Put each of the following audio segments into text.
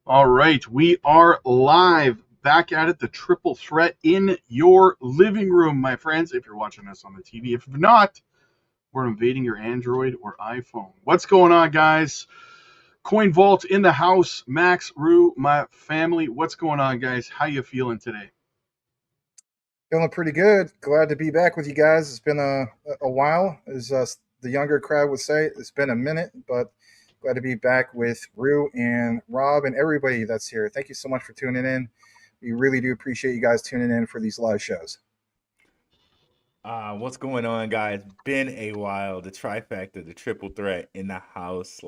All right, we are live, back at it, the triple threat in your living room, my friends. If you're watching us on the TV, if not, we're invading your Android or iPhone. What's going on, guys? Coin Vault in the house. Max, Rue, my family. What's going on, guys? How you feeling today? Feeling pretty good. Glad to be back with you guys. It's been a while, as the younger crowd would say. It's been a minute, but glad to be back with Rue and Rob and everybody that's here. Thank you so much for tuning in. We really do appreciate you guys tuning in for these live shows. What's going on, guys? Been a while. The trifecta, the triple threat in the house.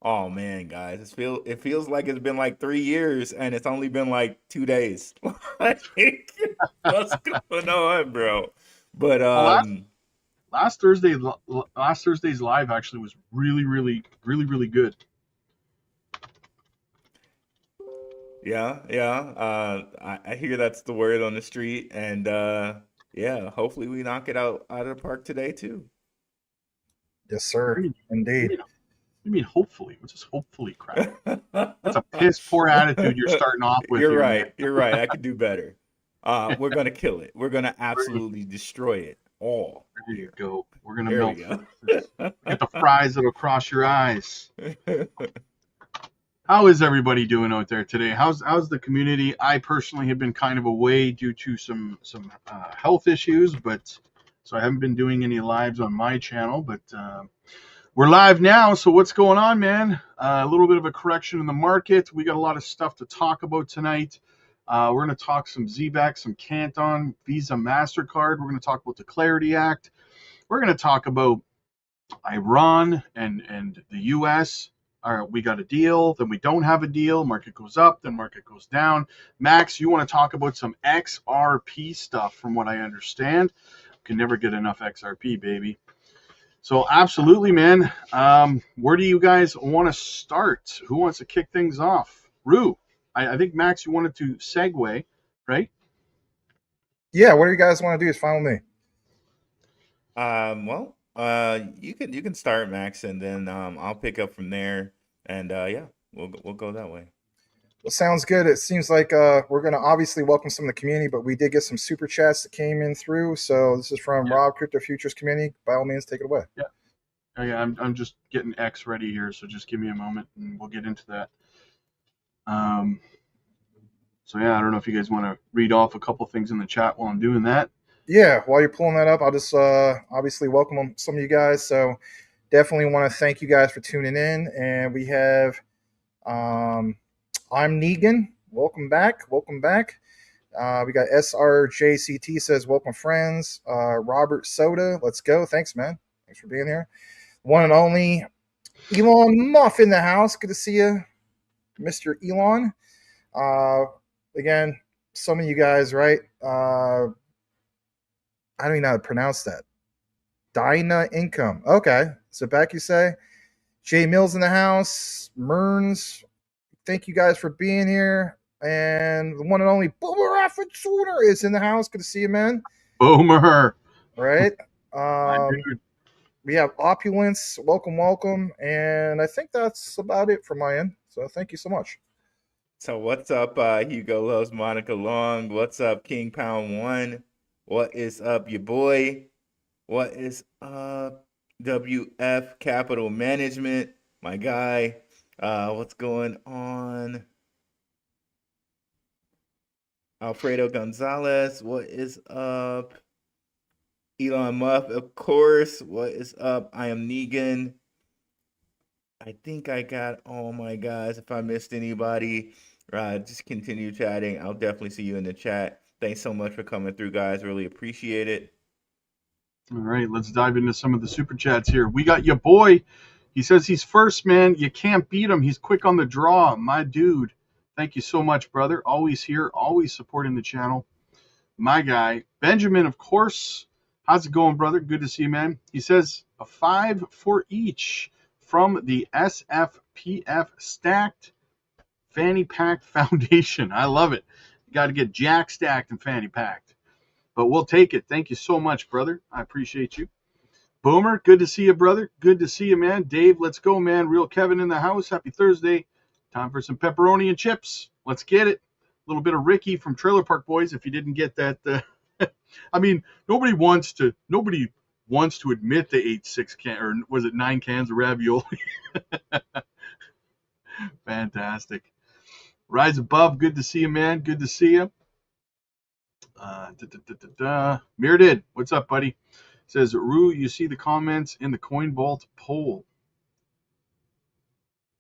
Oh man, guys, it feels like it's been like 3 years, and it's only been like 2 days. What's going on, bro? But Well, last Thursday, last Thursday's live actually was really good. yeah. I hear that's the word on the street, and yeah, hopefully we knock it out of the park today too. Yes, sir. Indeed. You mean hopefully? What's this hopefully crap? That's a piss poor attitude you're starting off with. You're right. You're right. I could do better. We're gonna kill it. We're gonna absolutely destroy it all. There you go. We're gonna There melt we go. Get the fries that'll cross your eyes. How is everybody doing out there today? How's the community? I personally have been kind of away due to some health issues, but so I haven't been doing any lives on my channel. But we're live now. So what's going on, man? A little bit of a correction in the market. We got a lot of stuff to talk about tonight. We're going to talk some Zebec, some Canton, Visa, MasterCard. We're going to talk about the Parity Act. We're going to talk about Iran and the U.S. We got a deal, then we don't have a deal. Market goes up, then market goes down. Max, you want to talk about some XRP stuff from what I understand. Can never get enough XRP, baby. So absolutely, man. Where do you guys want to start? Who wants to kick things off? Rue, I think, Max, you wanted to segue, right? Yeah, what do you guys want to do is fine with me. Well, you can start, Max, and then I'll pick up from there, and yeah, we'll go that way. Well, sounds good. It seems like we're going to obviously welcome some of the community, but we did get some super chats that came in through. So this is from Rob, Crypto Futures Community. By all means, take it away. Yeah. Okay, I'm just getting X ready here, so just give me a moment, and we'll get into that. So yeah, I don't know if you guys want to read off a couple things in the chat while I'm doing that. Yeah, while you're pulling that up, I'll just obviously welcome some of you guys. So definitely want to thank you guys for tuning in. And we have I'm Negan. Welcome back. Welcome back. We got SRJCT says, welcome, friends. Robert Soda, let's go. Thanks, man. Thanks for being here. One and only Elon Muff in the house. Good to see you, Mr. Elon. Again, some of you guys, right? I don't even know how to pronounce that. Dyna Income. Okay. So back you say. Jay Mills in the house. Mearns. Thank you guys for being here. And the one and only Boomer Affertuner is in the house. Good to see you, man. Boomer. Right. We have Opulence. Welcome, welcome. And I think that's about it from my end. So thank you so much. So what's up, Hugo Loves Monica Long? What's up, King Pound 1? What is up, your boy? What is up, WF Capital Management? My guy. What's going on? Alfredo Gonzalez. What is up? Elon Musk, of course. What is up? I am Negan. I think I got all my guys. If I missed anybody, just continue chatting. I'll definitely see you in the chat. Thanks so much for coming through, guys. Really appreciate it. All right, let's dive into some of the super chats here. We got your boy. He says he's first, man. You can't beat him. He's quick on the draw, my dude. Thank you so much, brother. Always here, always supporting the channel. My guy, Benjamin, of course. How's it going, brother? Good to see you, man. He says a 5 for each from the SFPF Stacked Fanny Pack Foundation. I love it. You got to get Jack stacked and Fanny packed. But we'll take it. Thank you so much, brother. I appreciate you. Boomer, good to see you, brother. Good to see you, man. Dave, let's go, man. Real Kevin in the house. Happy Thursday. Time for some pepperoni and chips. Let's get it. A little bit of Ricky from Trailer Park Boys. If you didn't get that, I mean, nobody wants to admit they ate 9 cans of ravioli. Fantastic. Rise above. Good to see you, man. Good to see you. Mirdid, what's up, buddy? Says, Rue, you see the comments in the Coin Vault poll.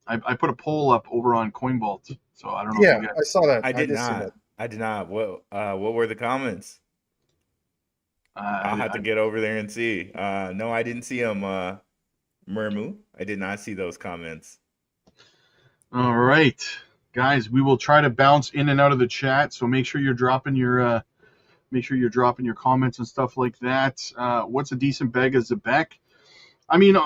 I put a poll up over on Coin Vault, so I don't know if you guys... I saw that. I did not. What were the comments? I'll have to get over there and see. No, I didn't see them, Murmu. I did not see those comments. All right, guys, we will try to bounce in and out of the chat, so make sure you're dropping your comments and stuff like that. What's a decent bag of Zebec? I mean,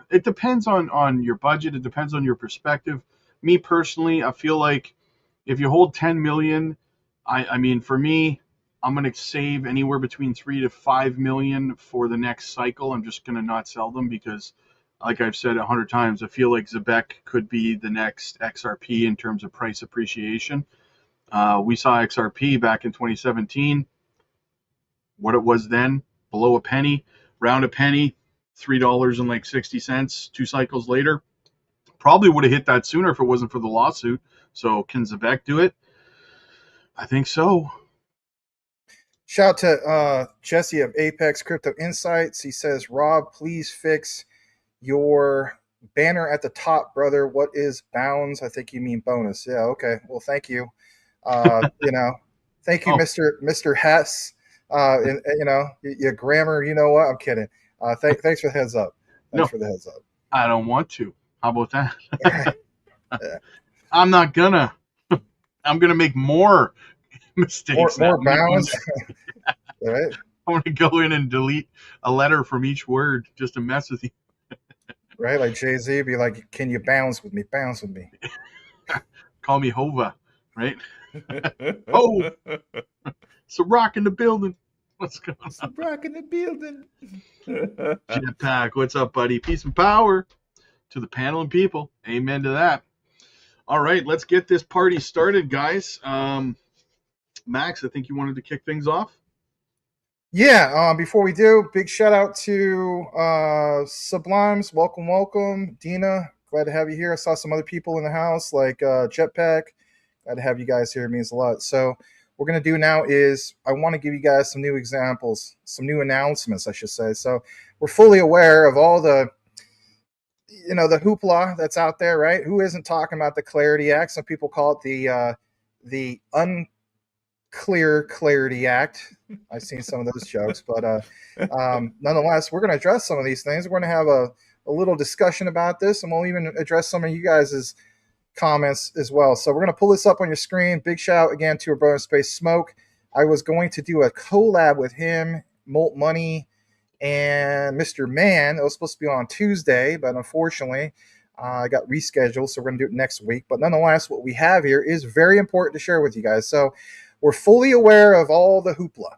it depends on your budget. It depends on your perspective. Me personally, I feel like if you hold 10 million, I mean, for me, I'm going to save anywhere between 3 to 5 million for the next cycle. I'm just going to not sell them because, like I've said 100 times, I feel like Zebec could be the next XRP in terms of price appreciation. We saw XRP back in 2017. What it was then, below a penny, round a penny, $3.60. 2 cycles later, probably would have hit that sooner if it wasn't for the lawsuit. So can Zebec do it? I think so. Shout out to Jesse of Apex Crypto Insights. He says, Rob, please fix your banner at the top, brother. What is bounds? I think you mean bonus. Yeah, okay. Well, thank you. Thank you, Mr. Hess. Your grammar, you know what? I'm kidding. Thanks for the heads up. For the heads up. I don't want to. How about that? Yeah. I'm not gonna. I'm gonna make more mistakes. More bounds. Right. I want to go in and delete a letter from each word just to mess with you. Right, like Jay-Z, be like, "Can you bounce with me? Bounce with me." Call me Hova, right? Oh, it's a rock in the building. What's going on? It's a rock in the building. Jetpack, what's up, buddy? Peace and power to the panel and people. Amen to that. All right, let's get this party started, guys. Max, I think you wanted to kick things off. Yeah, before we do, big shout out to Sublimes. Welcome. Dina, glad to have you here. I saw some other people in the house like Jetpack. Glad to have you guys here. It means a lot. So what we're going to do now is I want to give you guys some new examples, some new announcements, I should say. So we're fully aware of all the hoopla that's out there, right? Who isn't talking about the Parity Act? Some people call it the unclear Parity Act. I've seen some of those jokes, but nonetheless, we're going to address some of these things. We're going to have a little discussion about this, and we'll even address some of you guys' comments as well. So we're going to pull this up on your screen. Big shout again to our brother Space Smoke. I was going to do a collab with him, Molt Money, and Mr. Man. It was supposed to be on Tuesday, but unfortunately, I got rescheduled, so we're going to do it next week. But nonetheless, what we have here is very important to share with you guys. So we're fully aware of all the hoopla.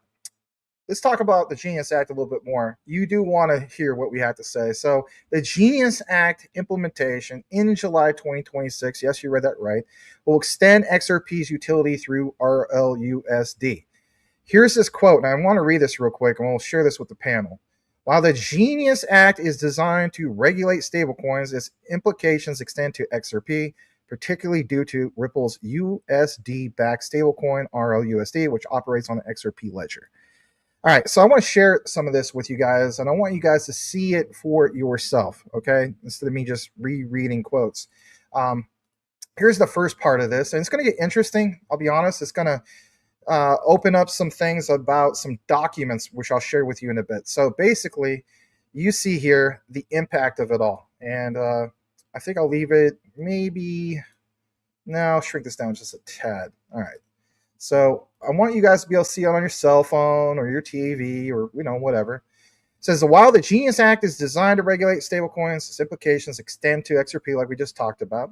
Let's talk about the Genius Act a little bit more. You do want to hear what we have to say. So the Genius Act implementation in July 2026, yes, you read that right, will extend XRP's utility through RLUSD. Here's this quote, and I want to read this real quick, and we'll share this with the panel. While the Genius Act is designed to regulate stablecoins, its implications extend to XRP, particularly due to Ripple's USD-backed stablecoin, RLUSD, which operates on an XRP ledger. All right, so I want to share some of this with you guys, and I want you guys to see it for yourself, okay? Instead of me just rereading quotes. Here's the first part of this, and it's going to get interesting. I'll be honest. It's going to open up some things about some documents, which I'll share with you in a bit. So basically, you see here the impact of it all. And I think I'll leave it I'll shrink this down just a tad. All right. So I want you guys to be able to see it on your cell phone or your TV or, whatever. It says, while the Genius Act is designed to regulate stablecoins, its implications extend to XRP like we just talked about.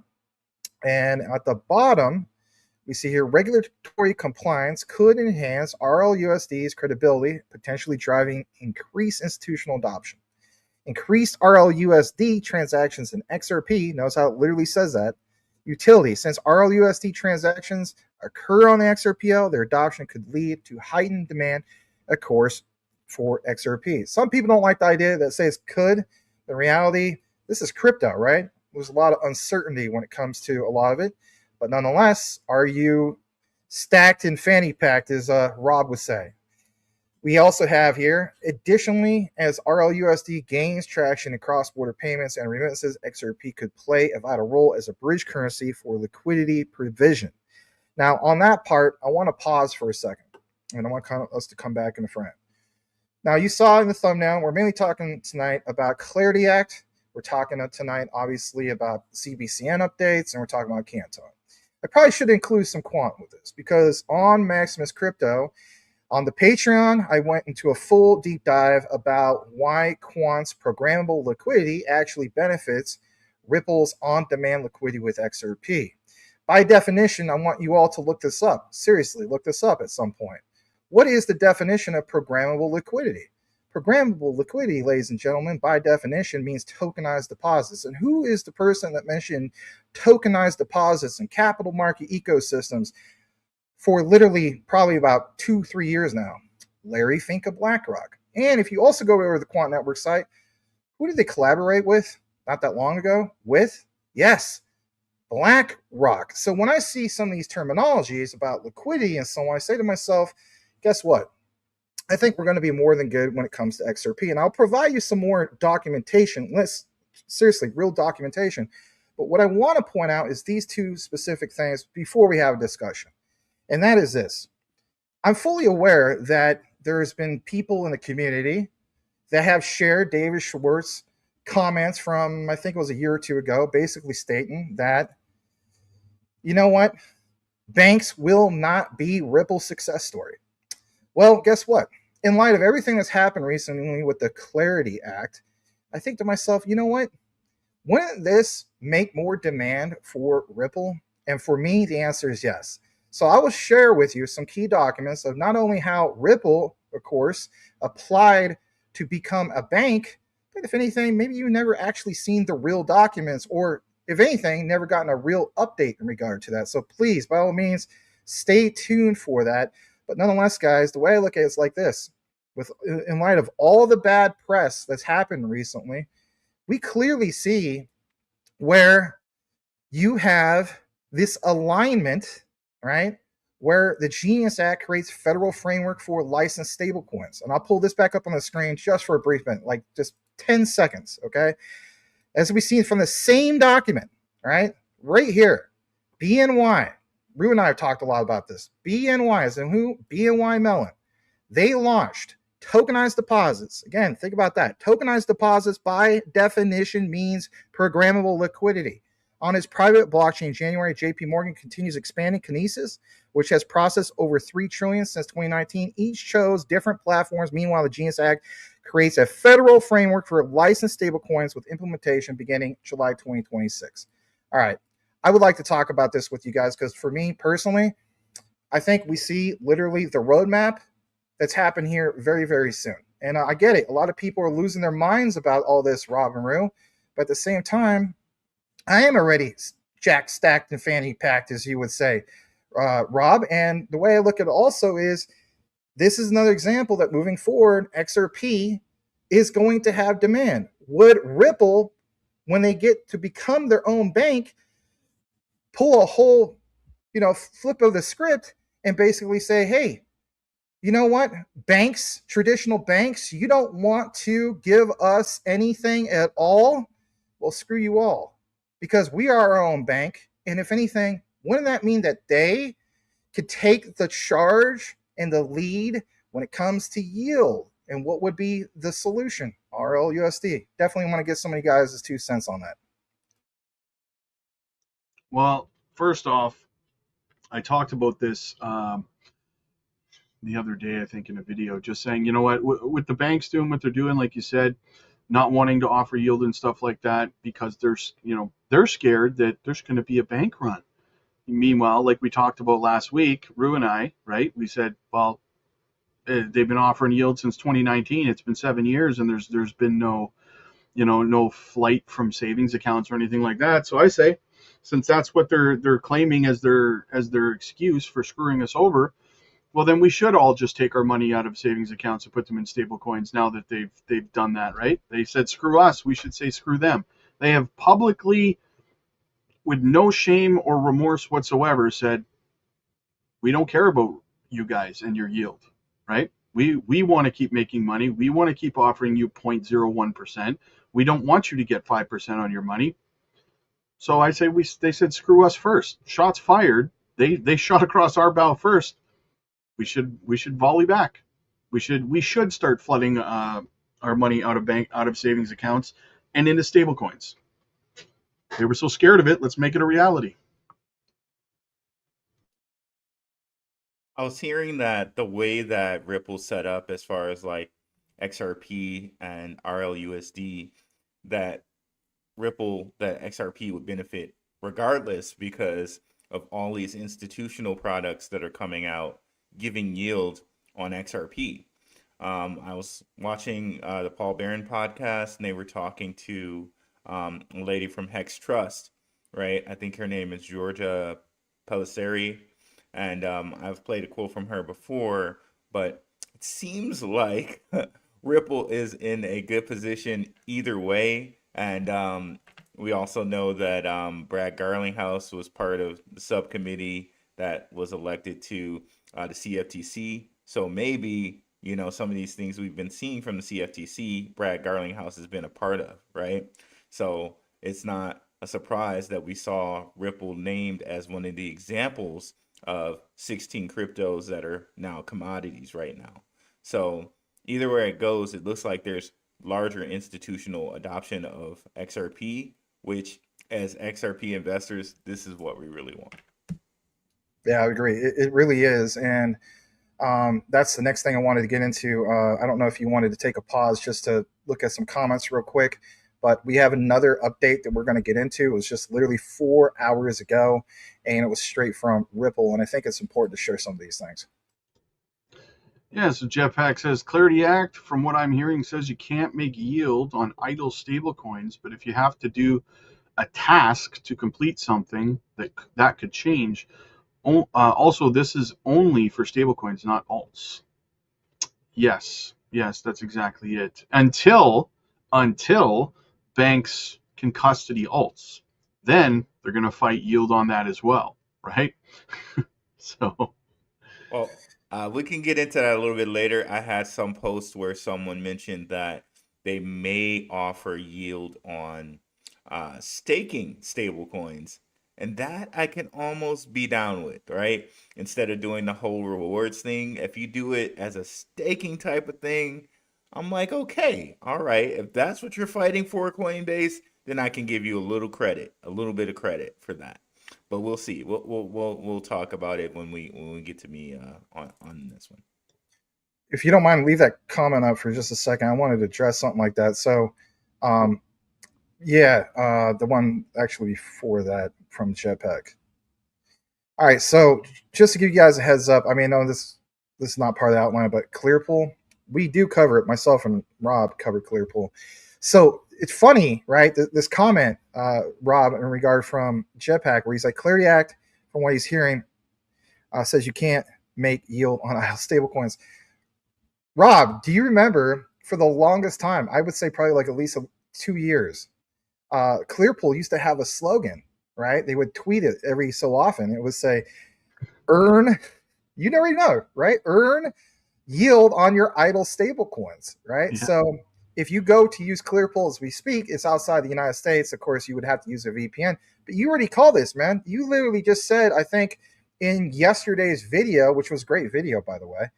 And at the bottom, we see here regulatory compliance could enhance RLUSD's credibility, potentially driving increased institutional adoption. Increased RLUSD transactions in XRP, notice how it literally says that, utility. Since RLUSD transactions occur on the XRPL, their adoption could lead to heightened demand, of course, for XRP. Some people don't like the idea that says could. In reality, this is crypto, right? There's a lot of uncertainty when it comes to a lot of it. But nonetheless, are you stacked in fanny packed, as Rob would say? We also have here, additionally, as RLUSD gains traction in cross-border payments and remittances, XRP could play a vital role as a bridge currency for liquidity provision. Now, on that part, I want to pause for a second, and I want us to come back in the front. Now, you saw in the thumbnail, we're mainly talking tonight about Parity Act. We're talking tonight, obviously, about CBCN updates, and we're talking about Canton. I probably should include some quant with this, because on Maximus Crypto, on the Patreon, I went into a full deep dive about why Quant's programmable liquidity actually benefits Ripple's on-demand liquidity with XRP. By definition, I want you all to look this up. Seriously, look this up at some point. What is the definition of programmable liquidity? Programmable liquidity, ladies and gentlemen, by definition means tokenized deposits. And who is the person that mentioned tokenized deposits in capital market ecosystems for literally probably about 2-3 years now? Larry Fink of BlackRock. And if you also go over to the Quant Network site, who did they collaborate with not that long ago? With? Yes, BlackRock. So when I see some of these terminologies about liquidity and so on, I say to myself, guess what? I think we're going to be more than good when it comes to XRP. And I'll provide you some more documentation. Seriously, real documentation. But what I want to point out is these two specific things before we have a discussion. And that is this. I'm fully aware that there's been people in the community that have shared David Schwartz's comments from, I think it was a year or two ago, basically stating that, you know what? Banks will not be Ripple's success story. Well, guess what? In light of everything that's happened recently with the Parity Act, I think to myself, you know what? Wouldn't this make more demand for Ripple? And for me, the answer is yes. So I will share with you some key documents of not only how Ripple, of course, applied to become a bank, but if anything, maybe you've never actually seen the real documents, or if anything, never gotten a real update in regard to that. So please, by all means, stay tuned for that. But nonetheless, guys, the way I look at it is like this. In light of all the bad press that's happened recently, we clearly see where you have this alignment, right, where the Genius Act creates federal framework for licensed stablecoins. And I'll pull this back up on the screen just for a brief minute, like just 10 seconds, okay? As we see from the same document, right here, BNY. Rue and I have talked a lot about this. BNY is in who? BNY Mellon. They launched tokenized deposits. Again, think about that. Tokenized deposits by definition means programmable liquidity. On its private blockchain in January, JP Morgan continues expanding Kinesis, which has processed over $3 trillion since 2019. Each chose different platforms. Meanwhile, the Genius Act creates a federal framework for licensed stablecoins with implementation beginning July 2026. All right. I would like to talk about this with you guys because for me personally, I think we see literally the roadmap that's happened here very, very soon. And I get it. A lot of people are losing their minds about all this, Rob and Rue. But at the same time, I am already jack stacked and fanny packed, as you would say, Rob. And the way I look at it also is this is another example that moving forward, XRP is going to have demand. Would Ripple, when they get to become their own bank, pull a whole, flip of the script and basically say, hey, you know what? Banks, traditional banks, you don't want to give us anything at all? Well, screw you all, because we are our own bank. And if anything, wouldn't that mean that they could take the charge and the lead when it comes to yield? And what would be the solution? RLUSD. Definitely want to get some of you guys' 2 cents on that. Well, first off, I talked about this the other day, I think, in a video, just saying, you know what, with the banks doing what they're doing, like you said, not wanting to offer yield and stuff like that, because they're scared that there's going to be a bank run. Meanwhile, like we talked about last week, Rue and I, right? We said, well, they've been offering yield since 2019. It's been 7 years, and there's been no flight from savings accounts or anything like that. So I say, since that's what they're claiming as their excuse for screwing us over, well, then we should all just take our money out of savings accounts and put them in stable coins now that they've done that, right? They said screw us, we should say screw them. They have publicly, with no shame or remorse whatsoever, said we don't care about you guys and your yield, right? We want to keep making money. We want to keep offering you 0.01%. We don't want you to get 5% on your money. So I say they said screw us first. Shots fired. They shot across our bow first. We should volley back. We should start flooding our money out of savings accounts and into stable coins. They were so scared of it. Let's make it a reality. I was hearing that the way that Ripple's set up as far as like XRP and RLUSD, that XRP would benefit regardless because of all these institutional products that are coming out giving yield on XRP. I was watching the Paul Barron podcast, and they were talking to a lady from Hex Trust, right? I think her name is Georgia Pelisseri, and I've played a quote from her before, but it seems like Ripple is in a good position either way. And we also know that Brad Garlinghouse was part of the subcommittee that was elected to the CFTC. So maybe, some of these things we've been seeing from the CFTC, Brad Garlinghouse has been a part of, right? So it's not a surprise that we saw Ripple named as one of the examples of 16 cryptos that are now commodities right now. So either way it goes, it looks like there's larger institutional adoption of XRP, which as XRP investors, this is what we really want. Yeah, I agree. It really is. And that's the next thing I wanted to get into. I don't know if you wanted to take a pause just to look at some comments real quick, but we have another update that we're going to get into. It was just literally 4 hours ago, and it was straight from Ripple. And I think it's important to share some of these things. Yeah, so Jeff Hack says Clarity Act, from what I'm hearing, says you can't make yield on idle stablecoins, but if you have to do a task to complete something, that could change. Also, this is only for stablecoins, not alts. Yes, that's exactly it. Until banks can custody alts, then they're going to fight yield on that as well, right? So. Well, we can get into that a little bit later. I had some posts where someone mentioned that they may offer yield on staking stablecoins, and that I can almost be down with, right? Instead of doing the whole rewards thing, if you do it as a staking type of thing, I'm like, okay, all right. If that's what you're fighting for, Coinbase, then I can give you a little bit of credit for that. But we'll see. We'll talk about it when we get to me on this one. If you don't mind, leave that comment up for just a second. I wanted to address something like that. So, the one actually before that from Jetpack. All right, so just to give you guys a heads up, I mean, no, this is not part of the outline, but Clearpool, we do cover it. Myself and Rob covered Clearpool. So it's funny, right? This comment, Rob, in regard from Jetpack, where he's like, Clarity Act, from what he's hearing, says you can't make yield on idle stablecoins. Rob, do you remember for the longest time, I would say probably like at least 2 years, Clearpool used to have a slogan, right? They would tweet it every so often. It would say, earn, you already know, right? Earn yield on your idle stablecoins, right? Yeah. So if you go to use Clearpool as we speak, it's outside the United States. Of course, you would have to use a VPN, but you already call this, man. You literally just said, I think in yesterday's video, which was a great video, by the way,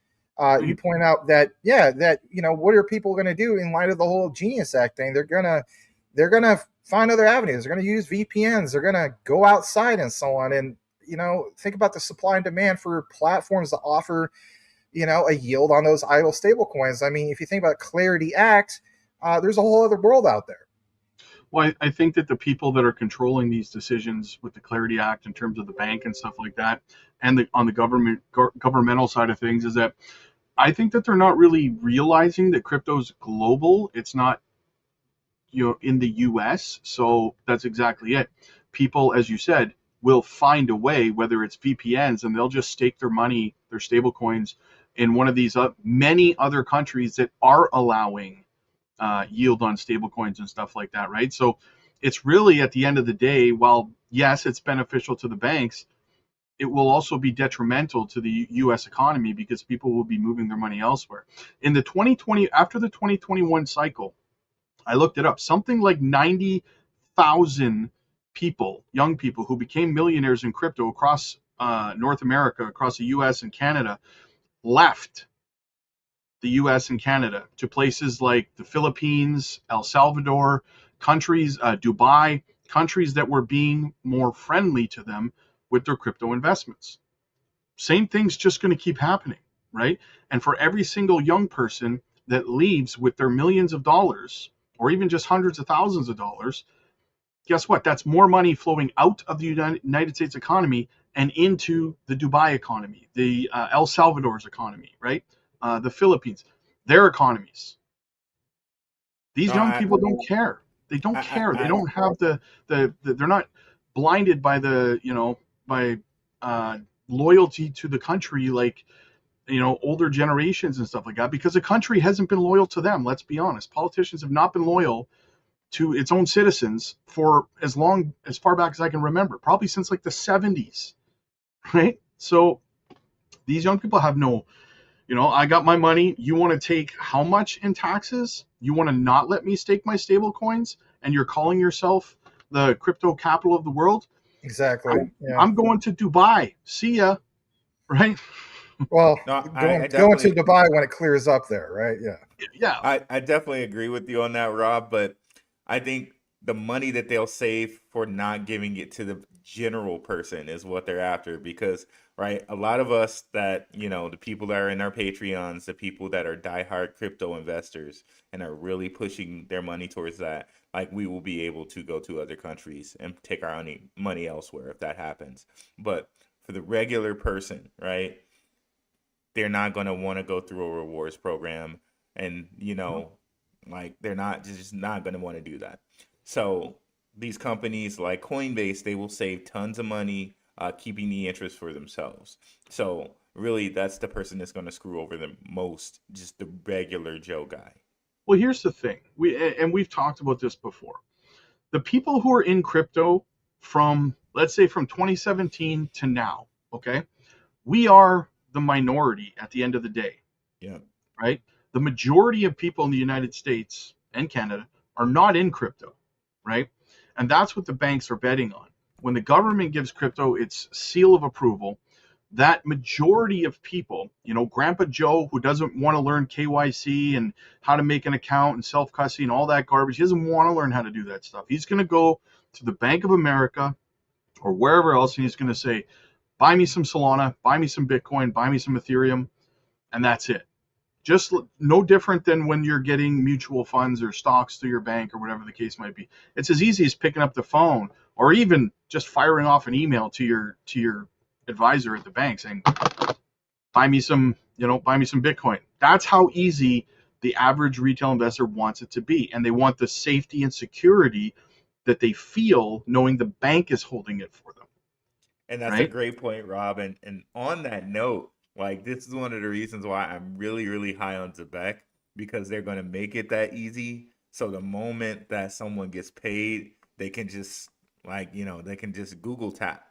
you point out that, what are people going to do in light of the whole Genius Act thing? They're going to find other avenues. They're going to use VPNs. They're going to go outside and so on. And, think about the supply and demand for platforms to offer, a yield on those idle stable coins. I mean, if you think about Clarity Act, there's a whole other world out there. Well, I think that the people that are controlling these decisions with the Clarity Act in terms of the bank and stuff like that, and on the governmental side of things, is that I think that they're not really realizing that crypto's global. It's not, in the US. So that's exactly it. people, as you said, will find a way, whether it's VPNs, and they'll just stake their money, their stable coins, in one of these many other countries that are allowing yield on stable coins and stuff like that, right? So it's really, at the end of the day, while yes, it's beneficial to the banks, it will also be detrimental to the U.S. economy because people will be moving their money elsewhere. In the 2020, after the 2021 cycle, I looked it up. Something like 90,000 people, young people, who became millionaires in crypto across North America, across the U.S. and Canada, left the U.S. and Canada to places like the Philippines, El Salvador, countries, Dubai, countries that were being more friendly to them with their crypto investments. Same thing's just going to keep happening, right? And for every single young person that leaves with their millions of dollars, or even just hundreds of thousands of dollars, guess what? That's more money flowing out of the United States economy and into the Dubai economy, the El Salvador's economy, right? The Philippines, their economies. These No, young people don't care. They don't care. They don't have the they're not blinded by by loyalty to the country like older generations and stuff like that, because the country hasn't been loyal to them. Let's be honest. Politicians have not been loyal to its own citizens for as far back as I can remember, probably since like the 70s, right? So these young people have no, I got my money. You want to take how much in taxes? You want to not let me stake my stable coins, and you're calling yourself the crypto capital of the world? Exactly. I'm going to Dubai. See ya, right? Well, no, going to Dubai when it clears up there, right? Yeah. Yeah. I definitely agree with you on that, Rob, but I think the money that they'll save for not giving it to the general person is what they're after, because right, a lot of us that, the people that are in our Patreons, the people that are diehard crypto investors and are really pushing their money towards that, like, we will be able to go to other countries and take our money elsewhere if that happens. But for the regular person, right, they're not going to want to go through a rewards program, and like, they're just not going to want to do that. So these companies like Coinbase, they will save tons of money keeping the interest for themselves. So really, that's the person that's going to screw over the most, just the regular Joe guy. Well, here's the thing. We've talked about this before. The people who are in crypto from, let's say, from 2017 to now, okay? We are the minority at the end of the day. Yeah. Right? The majority of people in the United States and Canada are not in crypto, right? And that's what the banks are betting on. When the government gives crypto its seal of approval, that majority of people, Grandpa Joe, who doesn't want to learn KYC and how to make an account and self-custody and all that garbage, he doesn't want to learn how to do that stuff. He's going to go to the Bank of America or wherever else, and he's going to say, buy me some Solana, buy me some Bitcoin, buy me some Ethereum, and that's it. Just no different than when you're getting mutual funds or stocks through your bank or whatever the case might be. It's as easy as picking up the phone or even just firing off an email to your advisor at the bank saying, buy me some Bitcoin. That's how easy the average retail investor wants it to be. And they want the safety and security that they feel knowing the bank is holding it for them. And that's a great point, Rob. And on that note, like, this is one of the reasons why I'm really, really high on Zebec, because they're going to make it that easy. So the moment that someone gets paid, they can just, they can just Google tap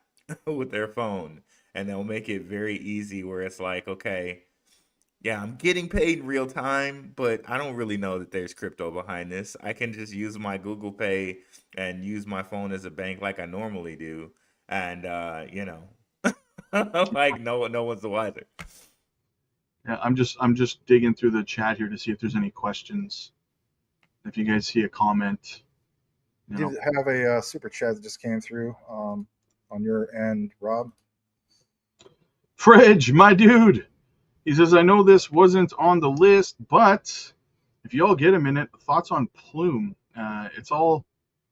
with their phone, and they'll make it very easy where it's like, okay, yeah, I'm getting paid in real time, but I don't really know that there's crypto behind this. I can just use my Google Pay and use my phone as a bank like I normally do. And, like, no one's the wiser. Yeah, I'm just digging through the chat here to see if there's any questions. If you guys see a comment, Did have a super chat that just came through on your end, Rob. Fridge, my dude. He says, I know this wasn't on the list, but if you all get a minute, thoughts on Plume. It's all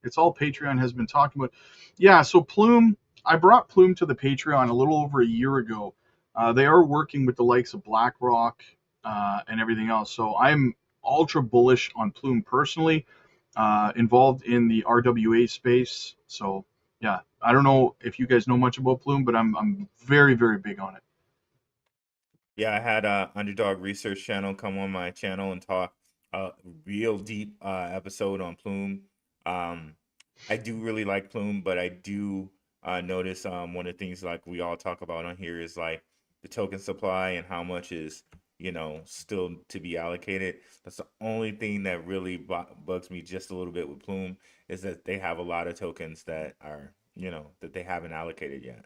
Patreon has been talking about. Yeah, so Plume, I brought Plume to the Patreon a little over a year ago. They are working with the likes of BlackRock and everything else. So I'm ultra bullish on Plume personally, involved in the RWA space. So yeah, I don't know if you guys know much about Plume, but I'm very, very big on it. Yeah, I had a Underdog Research Channel come on my channel and talk a real deep episode on Plume. Um, I do really like Plume, but I do notice one of the things like we all talk about on here is like the token supply and how much is still to be allocated. That's the only thing that really bugs me just a little bit with Plume is that they have a lot of tokens that are that they haven't allocated yet.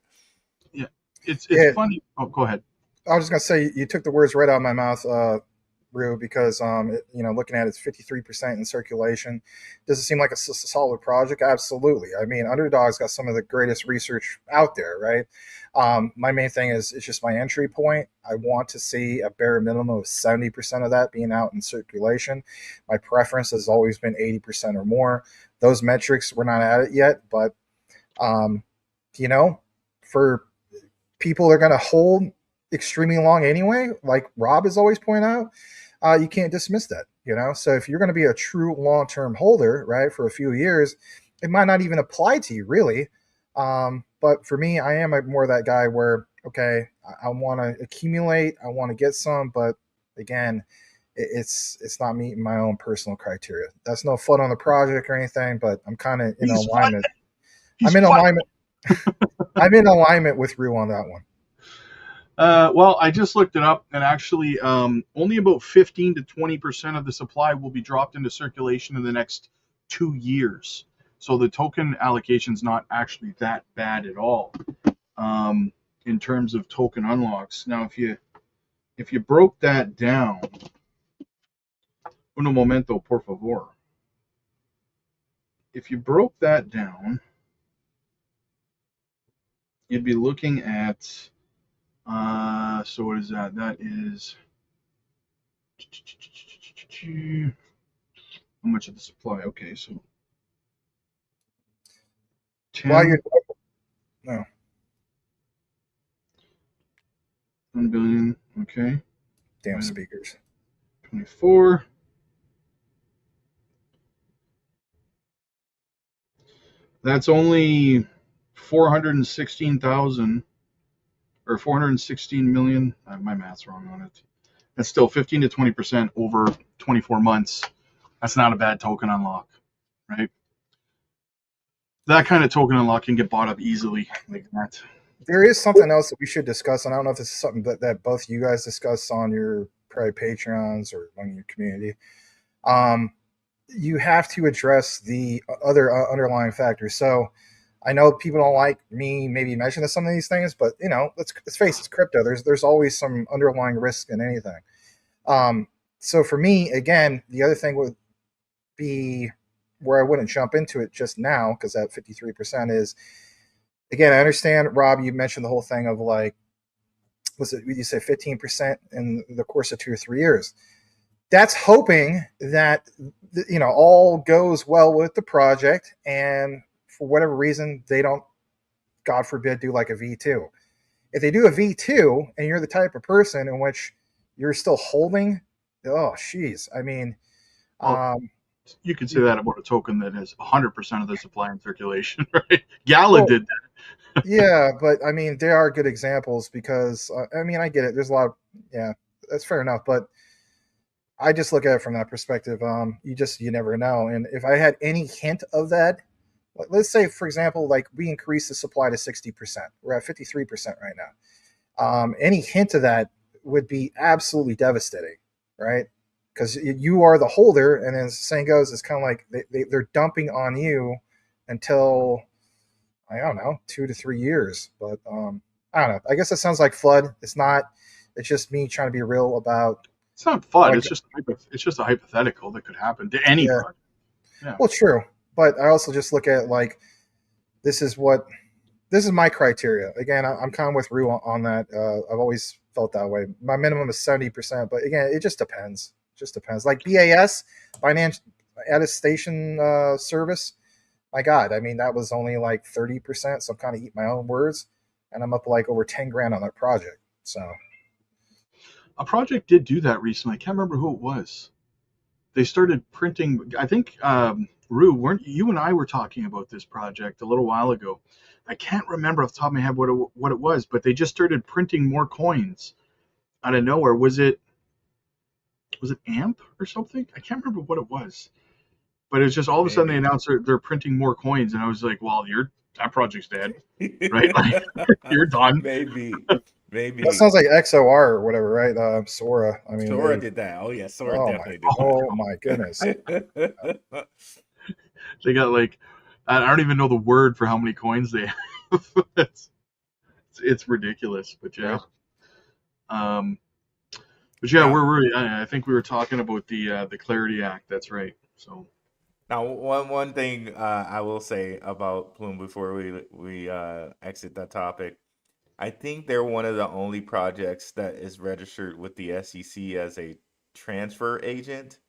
Yeah, it's Yeah, funny. Oh, go ahead. I was just gonna say you took the words right out of my mouth, Rue, because looking at it's 53% in circulation. Does it seem like a solid project? Absolutely. I mean, Underdog's got some of the greatest research out there, right? My main thing is it's just my entry point. I want to see a bare minimum of 70% of that being out in circulation. My preference has always been 80% or more. Those metrics, we're not at it yet, but um, you know, for people that are going to hold extremely long anyway, like Rob is always pointing out, you can't dismiss that, So if you're going to be a true long-term holder, right, for a few years, it might not even apply to you really. But for me, I am more that guy where, okay, I want to accumulate, I want to get some, but again, it's not meeting my own personal criteria. That's no flood on the project or anything, but I'm kind of in He's fun. alignment. He's I'm in fun. alignment. I'm in alignment with Rue on that one. Well, I just looked it up, and actually, only about 15 to 20% of the supply will be dropped into circulation in the next 2 years. So the token allocation is not actually that bad at all, in terms of token unlocks. Now, if you broke that down, uno momento, por favor. If you broke that down, you'd be looking at, so what is that? That is, how much of the supply? Okay, so While you're 10, no, 1 billion, okay, damn speakers. 24. That's only 416,000 or 416 million. My math's wrong on it. That's still 15 to 20% over 24 months. That's not a bad token unlock, right? That kind of token unlock can get bought up easily like that. There is something else that we should discuss, and I don't know if this is something that both you guys discuss on your private Patreons or on your community. You have to address the other underlying factors. So I know people don't like me maybe mentioning some of these things, but let's face it, it's crypto. There's always some underlying risk in anything. So for me, again, the other thing would be where I wouldn't jump into it just now because that 53% is, again, I understand, Rob, you mentioned the whole thing of like, was it, you say 15% in the course of 2 or 3 years? That's hoping that all goes well with the project, and for whatever reason they don't, God forbid, do like a V2. If they do a V2 and you're the type of person in which you're still holding, oh jeez, I mean, Well, you could say that about a token that has 100% of the supply in circulation, right? Gala well, did that. yeah, but I mean, there are good examples because I mean, I get it. There's a lot of, yeah, that's fair enough, but I just look at it from that perspective. You never know. And if I had any hint of that, let's say, for example, like we increase the supply to 60%, we're at 53% right now. Any hint of that would be absolutely devastating, right? Because you are the holder, and as the saying goes, it's kind of like they're dumping on you until, I don't know, 2 to 3 years. But I don't know. I guess it sounds like flood. It's not. It's just me trying to be real about. It's not FUD. It's just a hypothetical that could happen to any Yeah. project. Yeah. Well, true, but I also just look at like this is my criteria. Again, I'm kind of with Rue on that. I've always felt that way. My minimum is 70%, but again, it just depends. It just depends. Like BAS, Finance Attestation Service. My God, I mean that was only like 30%. So I'm kind of eating my own words, and I'm up like over 10 grand on that project. So A project did do that recently. I can't remember who it was. They started printing. I think Rue, weren't you and I were talking about this project a little while ago? I can't remember off the top of my head what it was, but they just started printing more coins out of nowhere. Was it AMP or something? I can't remember what it was, but it's just all of a sudden they Maybe. announced they're printing more coins, and I was like, well, that project's dead, right? Like you're done. Maybe. That Maybe. sounds like XOR or whatever, right? Sora. I mean, Sora did that. Oh yeah, Sora oh my, definitely did Oh, oh my goodness. that. they got like I don't even know the word for how many coins they have. It's ridiculous, but yeah. Right. Um, but yeah, Now, I think we were talking about the Clarity Act. That's right. So now one thing I will say about Plume before we exit that topic. I think they're one of the only projects that is registered with the SEC as a transfer agent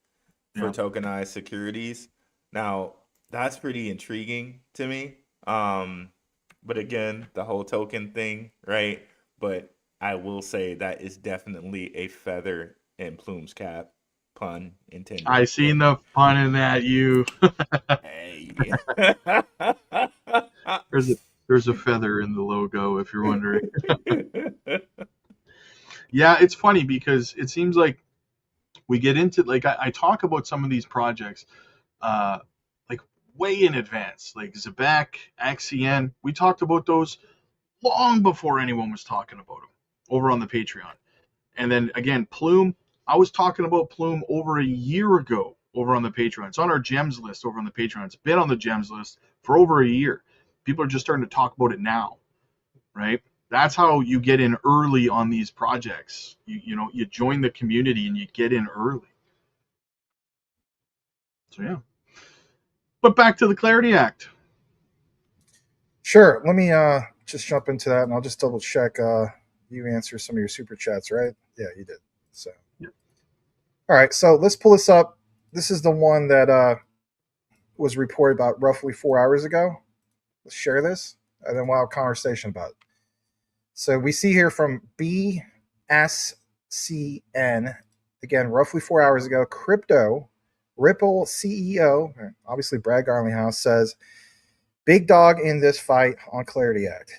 for yeah, tokenized securities. Now, that's pretty intriguing to me. But again, the whole token thing, right? But I will say that is definitely a feather in Plume's cap, pun I intended. seen the pun in that. Hey. There's a there's a feather in the logo if you're wondering. Yeah, it's funny because it seems like we get into like I talk about some of these projects uh like way in advance, like Zebec, XCN. We talked about those long before anyone was talking about them over on the Patreon. And then again, Plume, I was talking about Plume over a year ago over on the Patreon. It's on our gems list over on the Patreon. It's been on the gems list for over a year. People are just starting to talk about it now, right? That's how you get in early on these projects. You join the community and you get in early. So yeah. But back to the Clarity Act. Sure. Let me just jump into that, and I'll just double check. You answer some of your super chats, right? Yeah, you did. So, Yep. all right. So let's pull this up. This is the one that was reported about roughly 4 hours ago. Let's share this, and then we'll have a conversation about it. So we see here from BSCN, again, roughly 4 hours ago, crypto Ripple CEO, obviously Brad Garlinghouse, says, big dog in this fight on Clarity Act.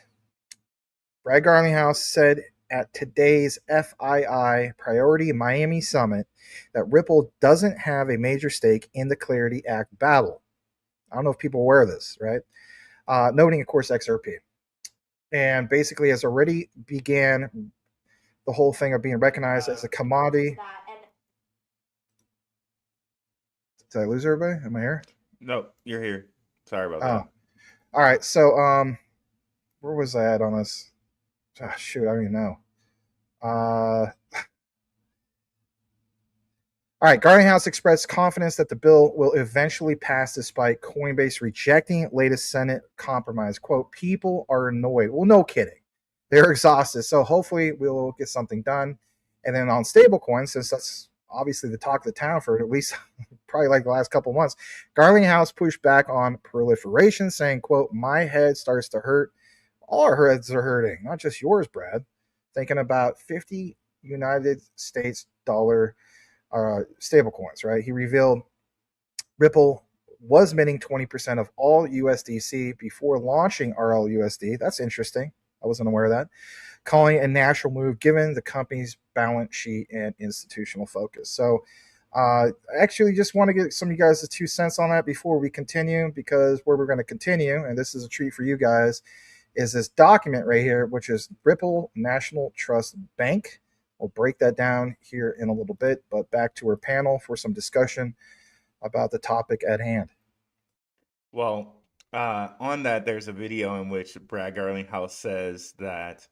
Brad Garlinghouse said at today's FII Priority Miami Summit that Ripple doesn't have a major stake in the Clarity Act battle. I don't know if people are aware of this, right? Noting, of course, XRP. And basically has already began the whole thing of being recognized as a commodity. Did I lose everybody? Am I here? No, you're here. Sorry about Oh, that. all right. So, where was I at on this? Oh, shoot, I don't even know. All right, Garlinghouse expressed confidence that the bill will eventually pass despite Coinbase rejecting latest Senate compromise. Quote, people are annoyed. Well, no kidding. They're exhausted. So hopefully we'll get something done. And then on stablecoin, since that's obviously the talk of the town for at least probably like the last couple of months, Garlinghouse pushed back on proliferation, saying, quote, my head starts to hurt. All our heads are hurting, not just yours, Brad. Thinking about 50 United States dollar stablecoins, right? He revealed Ripple was minting 20% of all USDC before launching RLUSD. That's interesting. I wasn't aware of that. Calling it a natural move given the company's balance sheet and institutional focus. So, I actually just want to get some of you guys' 2 cents on that before we continue, because where we're going to continue, and this is a treat for you guys, is this document right here, which is Ripple National Trust Bank. We'll break that down here in a little bit, but back to our panel for some discussion about the topic at hand. Well, on that, there's a video in which Brad Garlinghouse says that,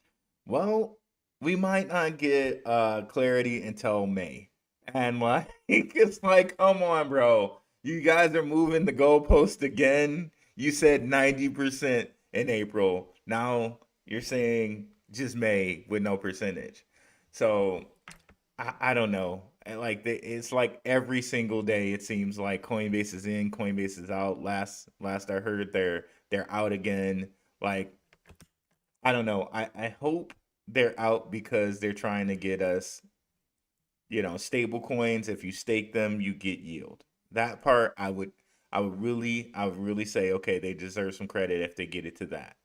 well, we might not get clarity until May. And like, it's like, come on, bro. You guys are moving the goalpost again. You said 90% in April. Now you're saying just May with no percentage. So I don't know. Like it's like every single day it seems like Coinbase is in, Coinbase is out. Last I heard they're out again. Like I don't know. I hope they're out because they're trying to get us, stable coins. If you stake them, you get yield. That part I would really say okay, they deserve some credit if they get it to that.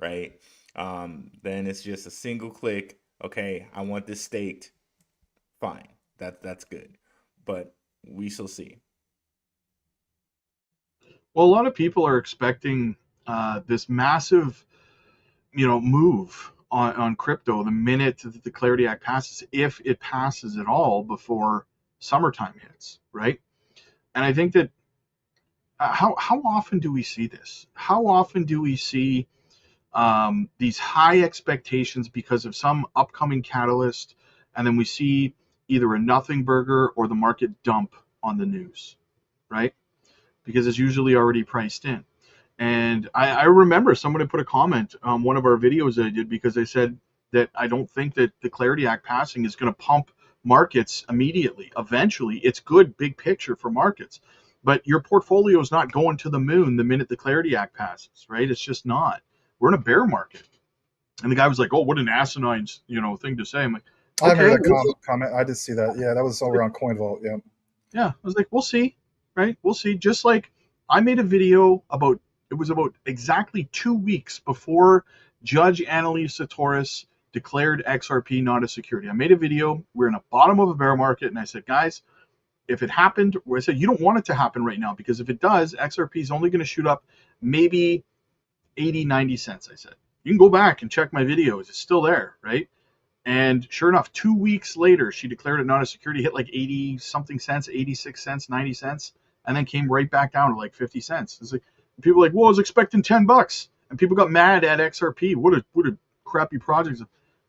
right? Then it's just a single click. Okay, I want this staked. Fine, that's good, but we shall see. Well, a lot of people are expecting this massive, move on crypto the minute that the Clarity Act passes, if it passes at all before summertime hits, right? And I think that how often do we see this? How often do we see these high expectations because of some upcoming catalyst, and then we see either a nothing burger or the market dump on the news, right? Because it's usually already priced in. And I remember someone had put a comment on one of our videos that I did because they said that I don't think that the Clarity Act passing is going to pump markets immediately. Eventually, it's good big picture for markets, but your portfolio is not going to the moon the minute the Clarity Act passes, right? It's just not. We're in a bear market. And the guy was like, "Oh, what an asinine, thing to say." I'm like, I remember "Okay, that comment. I did see that. Yeah, that was over on CoinVault. Yeah. yeah." I was like, "We'll see, right? We'll see." Just like I made a video about it was about exactly 2 weeks before Judge Annalisa Torres declared XRP not a security. I made a video. We're in the bottom of a bear market, and I said, "Guys, if it happened," I said, "you don't want it to happen right now because if it does, XRP is only going to shoot up maybe 80, 90 cents." I said, "You can go back and check my videos. It's still there, right?" And sure enough, 2 weeks later, she declared it not a security, hit like 80 something cents, 86 cents, 90 cents, and then came right back down to like 50 cents. It's like people were like, well, I was expecting $10. And people got mad at XRP. What a crappy project.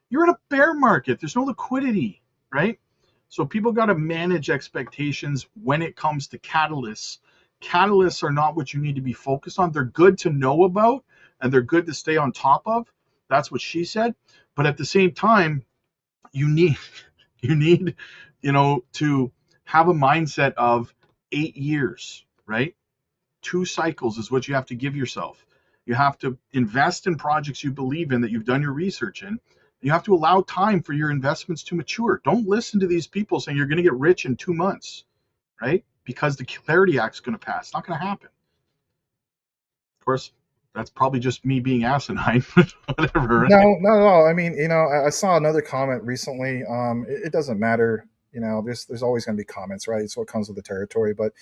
You're in a bear market. There's no liquidity, right? So people got to manage expectations when it comes to catalysts. Catalysts are not what you need to be focused on. They're good to know about and they're good to stay on top of. That's what she said. But at the same time, you need you need to have a mindset of 8 years, right? 2 cycles is what you have to give yourself. You have to invest in projects you believe in that you've done your research in. You have to allow time for your investments to mature. Don't listen to these people saying you're going to get rich in 2 months, right? Because the Clarity Act is going to pass. It's not going to happen. Of course, that's probably just me being asinine, but whatever. Right? No. I mean, I saw another comment recently. It doesn't matter. There's always going to be comments, right? It's what comes with the territory. But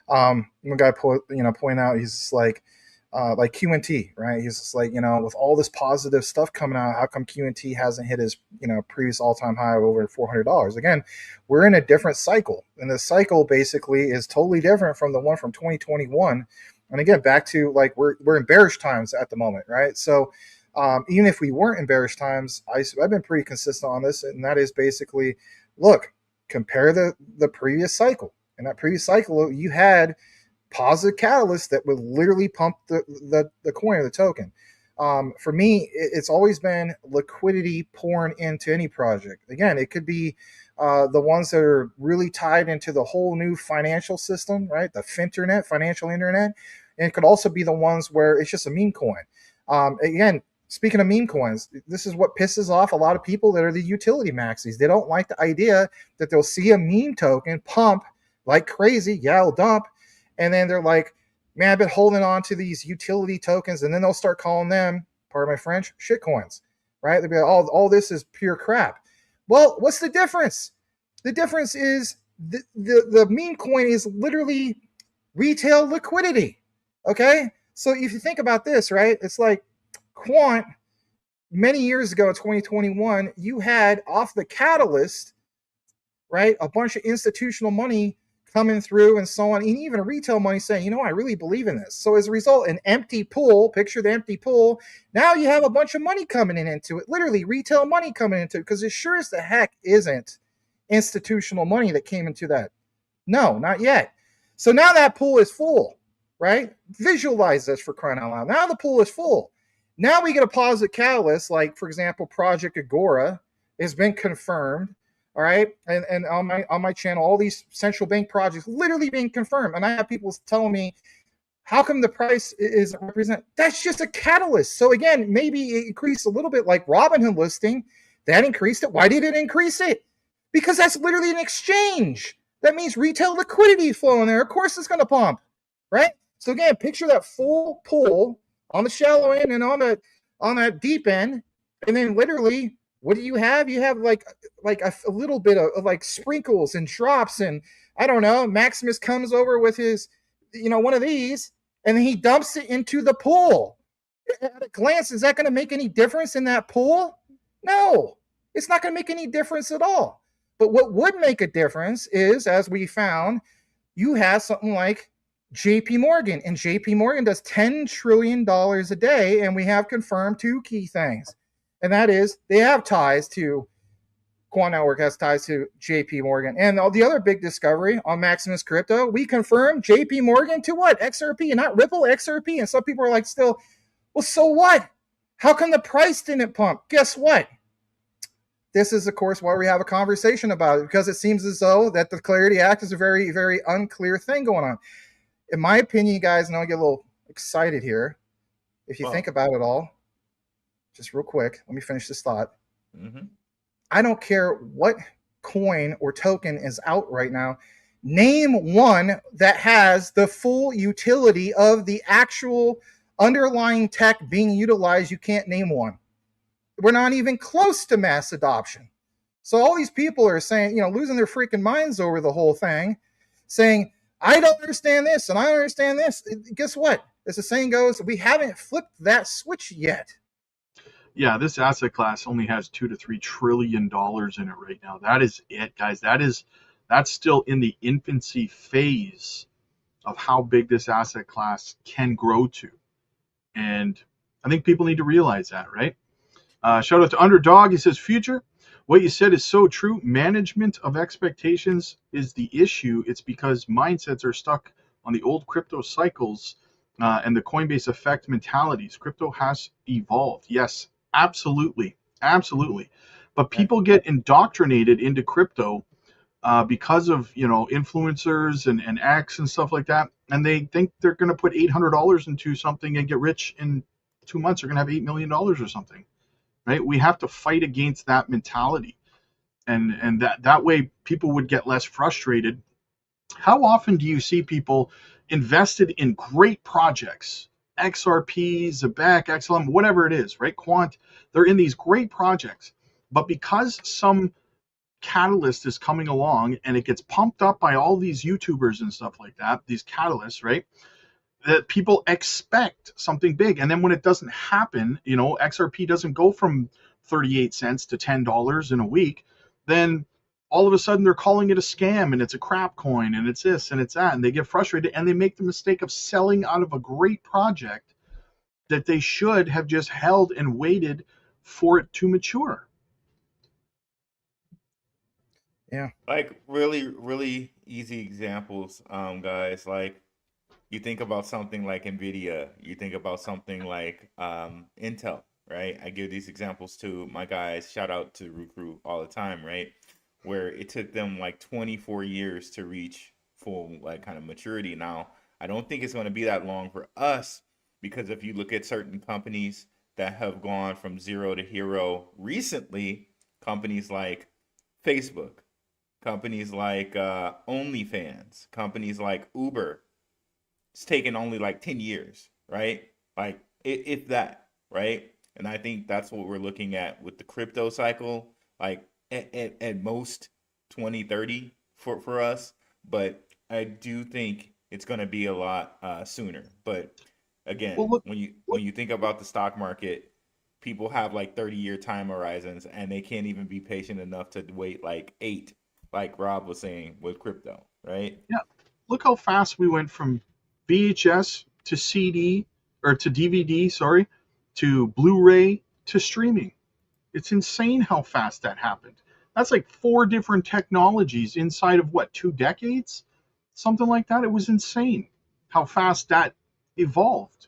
one guy point out, he's just like QNT, right? He's just like, with all this positive stuff coming out, how come QNT hasn't hit his previous all-time high of over $400? Again, we're in a different cycle, and the cycle basically is totally different from the one from 2021. And again, back to like we're in bearish times at the moment, right? So even if we weren't in bearish times, I've been pretty consistent on this, and that is basically, look, compare the previous cycle. In that previous cycle, you had positive catalysts that would literally pump the coin or the token. For me, it's always been liquidity pouring into any project. Again, it could be the ones that are really tied into the whole new financial system, right? The finternet, financial internet. And it could also be the ones where it's just a meme coin. Again, speaking of meme coins, this is what pisses off a lot of people that are the utility maxis. They don't like the idea that they'll see a meme token pump like crazy. Yeah, it'll dump. And then they're like, man, I've been holding on to these utility tokens. And then they'll start calling them, pardon my French, shit coins, right? They'll be like, all this is pure crap. Well, what's the difference? The difference is the meme coin is literally retail liquidity. Okay? So if you think about this, right, it's like Quant, many years ago in 2021, you had off the catalyst, right, a bunch of institutional money coming through and so on, and even retail money saying, I really believe in this. So as a result, an empty pool, picture the empty pool, now you have a bunch of money coming into it, literally retail money coming into it, because it sure as the heck isn't institutional money that came into that. No, not yet. So now that pool is full, right? Visualize this, for crying out loud. Now the pool is full. Now we get a positive catalyst, like, for example, Project Agora has been confirmed. All right. And on my channel, all these central bank projects literally being confirmed. And I have people telling me, how come the price isn't represented? That's just a catalyst. So again, maybe it increased a little bit like Robinhood listing. That increased it. Why did it increase it? Because that's literally an exchange. That means retail liquidity flowing there. Of course it's going to pump, right? So again, picture that full pool on the shallow end and on the on that deep end, and then literally, what do you have? You have like a little bit of like sprinkles and drops, and I don't know. Maximus comes over with his, one of these, and then he dumps it into the pool. At a glance, is that going to make any difference in that pool? No, it's not going to make any difference at all. But what would make a difference is, as we found, you have something like JP Morgan, and JP Morgan does $10 trillion a day, and we have confirmed two key things. And that is they have ties to, Quant Network has ties to JP Morgan. And the other big discovery on Maximus Crypto, we confirmed JP Morgan to what? XRP, and not Ripple, XRP. And some people are like still, well, so what? How come the price didn't pump? Guess what? This is, of course, why we have a conversation about it, because it seems as though that the Parity Act is a very, very unclear thing going on. In my opinion, you guys, and I'll get a little excited here. If you think about it all, just real quick, let me finish this thought. Mm-hmm. I don't care what coin or token is out right now. Name one that has the full utility of the actual underlying tech being utilized. You can't name one. We're not even close to mass adoption. So all these people are saying, losing their freaking minds over the whole thing, saying, I don't understand this and I don't understand this. Guess what? As the saying goes, we haven't flipped that switch yet. Yeah, this asset class only has $2 to $3 trillion in it right now. That is it, guys. That's still in the infancy phase of how big this asset class can grow to. And I think people need to realize that, right? Shout out to Underdog. He says, Future, what you said is so true. Management of expectations is the issue. It's because mindsets are stuck on the old crypto cycles and the Coinbase effect mentalities. Crypto has evolved. Yes, absolutely. Absolutely. But people get indoctrinated into crypto because of, influencers and X and stuff like that. And they think they're going to put $800 into something and get rich in 2 months. They're going to have $8 million or something. Right? We have to fight against that mentality, and that way people would get less frustrated. How often do you see people invested in great projects, XRP, Zebec, XLM, whatever it is, right? Quant, they're in these great projects, but because some catalyst is coming along and it gets pumped up by all these YouTubers and stuff like that, these catalysts, right? That people expect something big, and then when it doesn't happen, XRP doesn't go from 38 cents to $10 in a week, then all of a sudden they're calling it a scam and it's a crap coin and it's this and it's that, and they get frustrated and they make the mistake of selling out of a great project that they should have just held and waited for it to mature. Yeah, like really, really easy examples, guys. Like, you think about something like Nvidia, you think about something like Intel, right? I give these examples to my guys, shout out to Recruit all the time, right? Where it took them like 24 years to reach full like kind of maturity. Now, I don't think it's going to be that long for us, because if you look at certain companies that have gone from zero to hero recently, companies like Facebook, companies like OnlyFans, companies like Uber, it's taken only like 10 years, right? Like, if that, right? And I think that's what we're looking at with the crypto cycle, like at most 2030 for us. But I do think it's going to be a lot sooner. But again, Well, look, when you think about the stock market, people have like 30-year time horizons, and they can't even be patient enough to wait like 8, like Rob was saying with crypto, right? yeah, look how fast we went from VHS to CD, or to DVD, sorry, to Blu-ray to streaming. It's insane how fast that happened. That's like 4 different technologies inside of what, 2 decades? Something like that. It was insane how fast that evolved,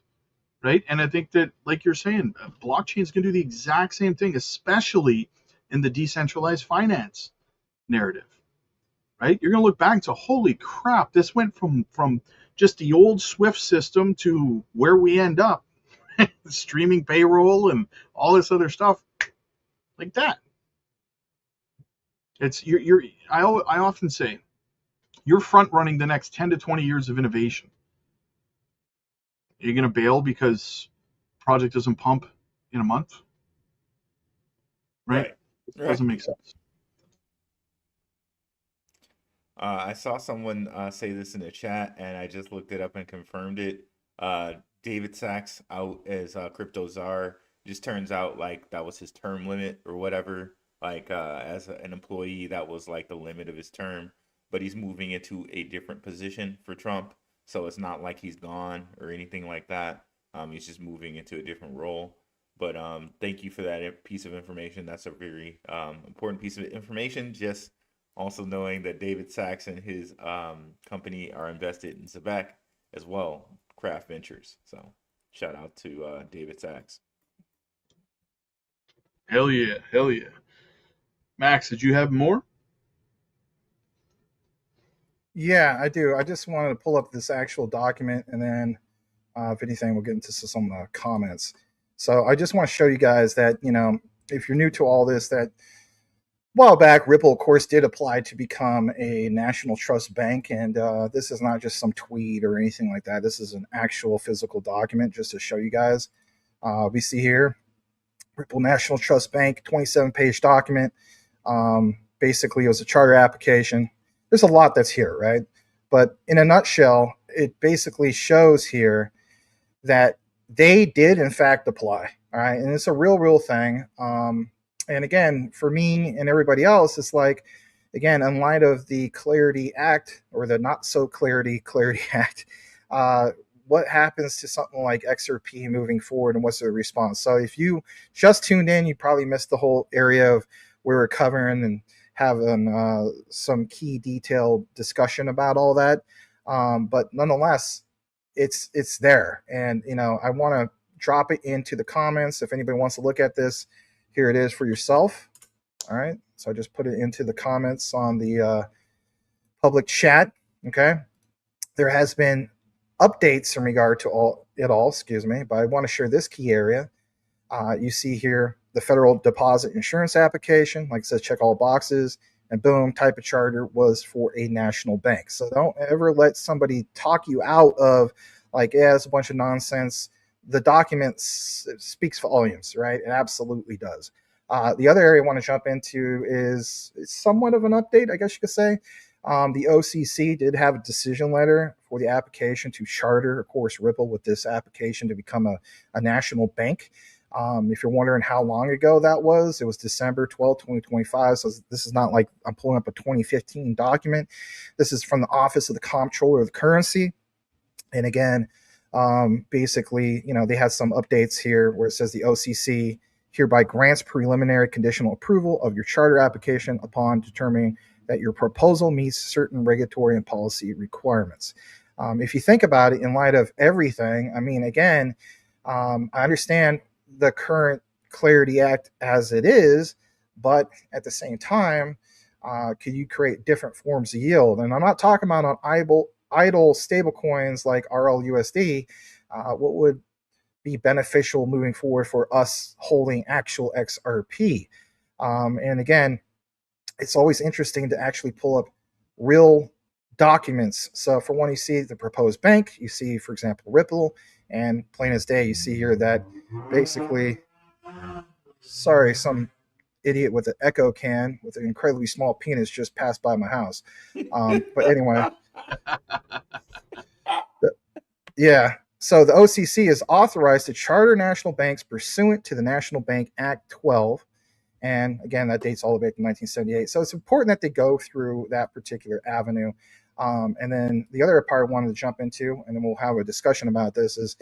right? And I think that, like you're saying, blockchains can do the exact same thing, especially in the decentralized finance narrative, right? You're going to look back and say, holy crap, this went from just the old Swift system to where we end up, streaming payroll and all this other stuff like that. It's I often say, you're front running the next 10 to 20 years of innovation. Are you going to bail because project doesn't pump in a month, right? Right. Doesn't make sense. I saw someone say this in the chat, and I just looked it up and confirmed it. David Sachs out as crypto czar. Just turns out like that was his term limit or whatever. Like as an employee, that was like the limit of his term. But he's moving into a different position for Trump, so it's not like he's gone or anything like that. He's just moving into a different role. But thank you for that piece of information. That's a very important piece of information. Just also knowing that David Sachs and his company are invested in Zebec as well, Craft Ventures. So shout out to David Sachs. Hell yeah, hell yeah. Max, did you have more? Yeah, I do. I just wanted to pull up this actual document, and then if anything, we'll get into some comments. So I just want to show you guys that, if you're new to all this, that a while back, Ripple, of course, did apply to become a national trust bank. And this is not just some tweet or anything like that. This is an actual physical document just to show you guys. We see here, Ripple National Trust Bank, 27-page document. Basically, it was a charter application. There's a lot that's here, right? But in a nutshell, it basically shows here that they did, in fact, apply. All right. And it's a real thing. And again, for me and everybody else, it's like, again, in light of the Clarity Act or the not so Clarity Act, what happens to something like XRP moving forward and what's the response? So if you just tuned in, you probably missed the whole area of where we're covering and having some key detailed discussion about all that. But nonetheless, it's there. And, I want to drop it into the comments. If anybody wants to look at this, here it is for yourself. All right. So I just put it into the comments on the public chat. Okay. There has been updates in regard to it all, but I want to share this key area. You see here the federal deposit insurance application, like I said, check all boxes, and boom, type of charter was for a national bank. So don't ever let somebody talk you out of like, yeah, it's a bunch of nonsense. The document speaks volumes, right? It absolutely does. The other area I want to jump into is somewhat of an update, I guess you could say. The OCC did have a decision letter for the application to charter, of course, Ripple with this application to become a national bank. If you're wondering how long ago that was, it was December 12, 2025. So this is not like I'm pulling up a 2015 document. This is from the Office of the Comptroller of the Currency. And again, basically, they had some updates here where it says the OCC hereby grants preliminary conditional approval of your charter application upon determining that your proposal meets certain regulatory and policy requirements. If you think about it in light of everything, I mean, again, I understand the current Clarity Act as it is, but at the same time, could you create different forms of yield? And I'm not talking about on idle stable coins like RLUSD. What would be beneficial moving forward for us holding actual XRP? And again, it's always interesting to actually pull up real documents. So for one, you see the proposed bank, you see, for example, Ripple, and plain as day, you see here that basically, sorry, some idiot with an echo can with an incredibly small penis just passed by my house. But anyway, yeah. So the OCC is authorized to charter national banks pursuant to the National Bank Act 12. And again, that dates all the way to 1978. So it's important that they go through that particular avenue. And then the other part I wanted to jump into, and then we'll have a discussion about this, is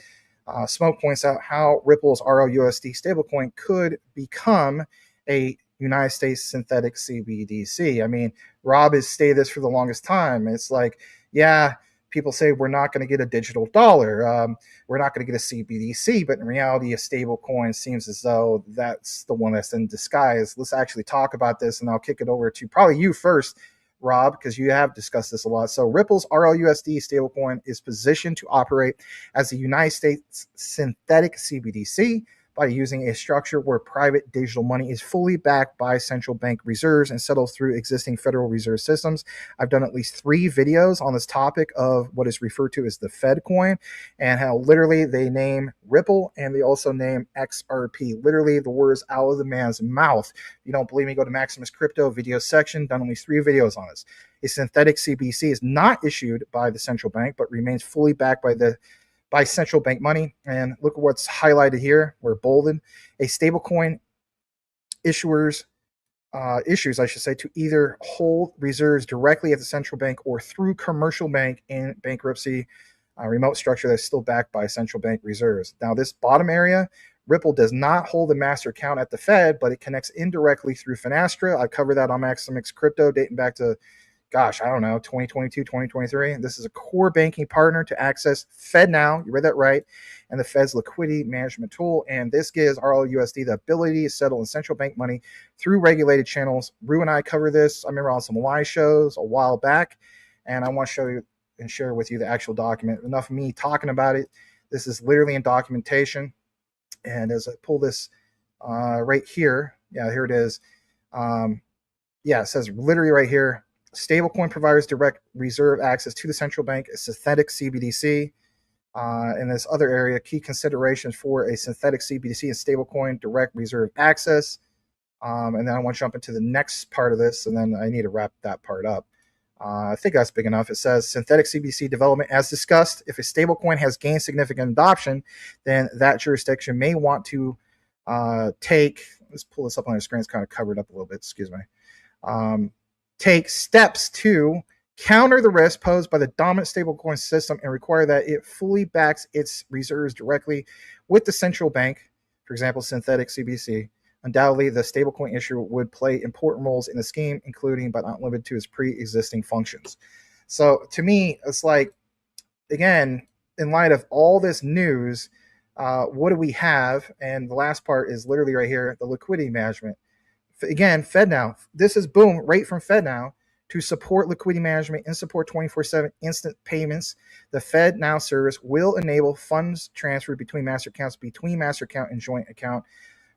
Smoke points out how Ripple's RLUSD stablecoin could become a United States synthetic CBDC. I mean, Rob has stated this for the longest time. It's like, yeah, people say we're not going to get a digital dollar. We're not going to get a CBDC, but in reality, a stable coin seems as though that's the one that's in disguise. Let's actually talk about this, and I'll kick it over to probably you first, Rob, because you have discussed this a lot. So Ripple's RLUSD stablecoin is positioned to operate as a United States synthetic CBDC, by using a structure where private digital money is fully backed by central bank reserves and settled through existing Federal Reserve systems. I've done at least 3 videos on this topic of what is referred to as the Fed coin, and how literally they name Ripple and they also name XRP. Literally the words out of the man's mouth. If you don't believe me, go to Maximus Crypto video section. Done at least 3 videos on this. A synthetic CBDC is not issued by the central bank, but remains fully backed by central bank money. And look at what's highlighted here, or bolded. A stablecoin issues, I should say, to either hold reserves directly at the central bank or through commercial bank in bankruptcy, remote structure that's still backed by central bank reserves. Now, this bottom area, Ripple does not hold a master account at the Fed, but it connects indirectly through Finastra. I've covered that on Maximus Crypto dating back to, 2022, 2023. This is a core banking partner to access FedNow, you read that right, and the Fed's liquidity management tool. And this gives RLUSD the ability to settle in central bank money through regulated channels. Rue and I covered this, I remember, on some live shows a while back, and I want to show you and share with you the actual document. Enough of me talking about it. This is literally in documentation. And as I pull this right here, here it is. It says literally right here, stablecoin providers direct reserve access to the central bank, a synthetic CBDC. In this other area, key considerations for a synthetic CBDC and stablecoin direct reserve access. And then I want to jump into the next part of this, and then I need to wrap that part up. I think that's big enough. It says synthetic CBDC development, as discussed, if a stablecoin has gained significant adoption, then that jurisdiction may want to let's pull this up on the screen. It's kind of covered up a little bit. Excuse me. Take steps to counter the risk posed by the dominant stablecoin system and require that it fully backs its reserves directly with the central bank, for example, synthetic CBDC. Undoubtedly, the stablecoin issuer would play important roles in the scheme, including but not limited to its pre-existing functions. So to me, it's like, again, in light of all this news, what do we have? And the last part is literally right here, the liquidity management. Again, FedNow. This is boom, right from FedNow to support liquidity management and support 24/7 instant payments. The FedNow service will enable funds transferred between master accounts, between master account and joint account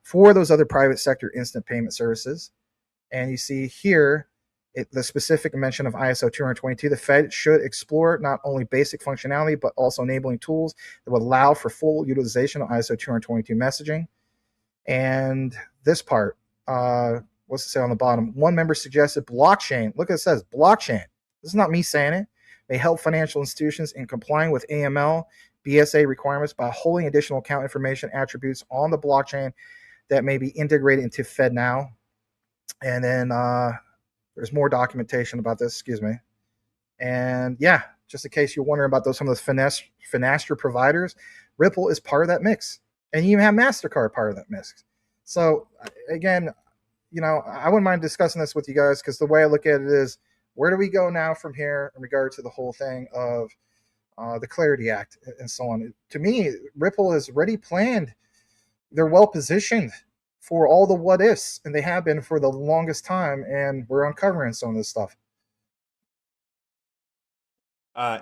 for those other private sector instant payment services. And you see here the specific mention of ISO 222. The Fed should explore not only basic functionality, but also enabling tools that would allow for full utilization of ISO 222 messaging. And this part, what's it say on the bottom? One member suggested blockchain. Look, it says blockchain. This is not me saying it. May help financial institutions in complying with AML, BSA requirements by holding additional account information attributes on the blockchain that may be integrated into FedNow. And then there's more documentation about this, excuse me. And just in case you're wondering about some of the Finastra providers, Ripple is part of that mix. And you even have MasterCard part of that mix. So again, I wouldn't mind discussing this with you guys, because the way I look at it is, where do we go now from here in regard to the whole thing of the Clarity Act and so on? To me, Ripple is already planned. They're well positioned for all the what ifs, and they have been for the longest time, and we're uncovering some of this stuff.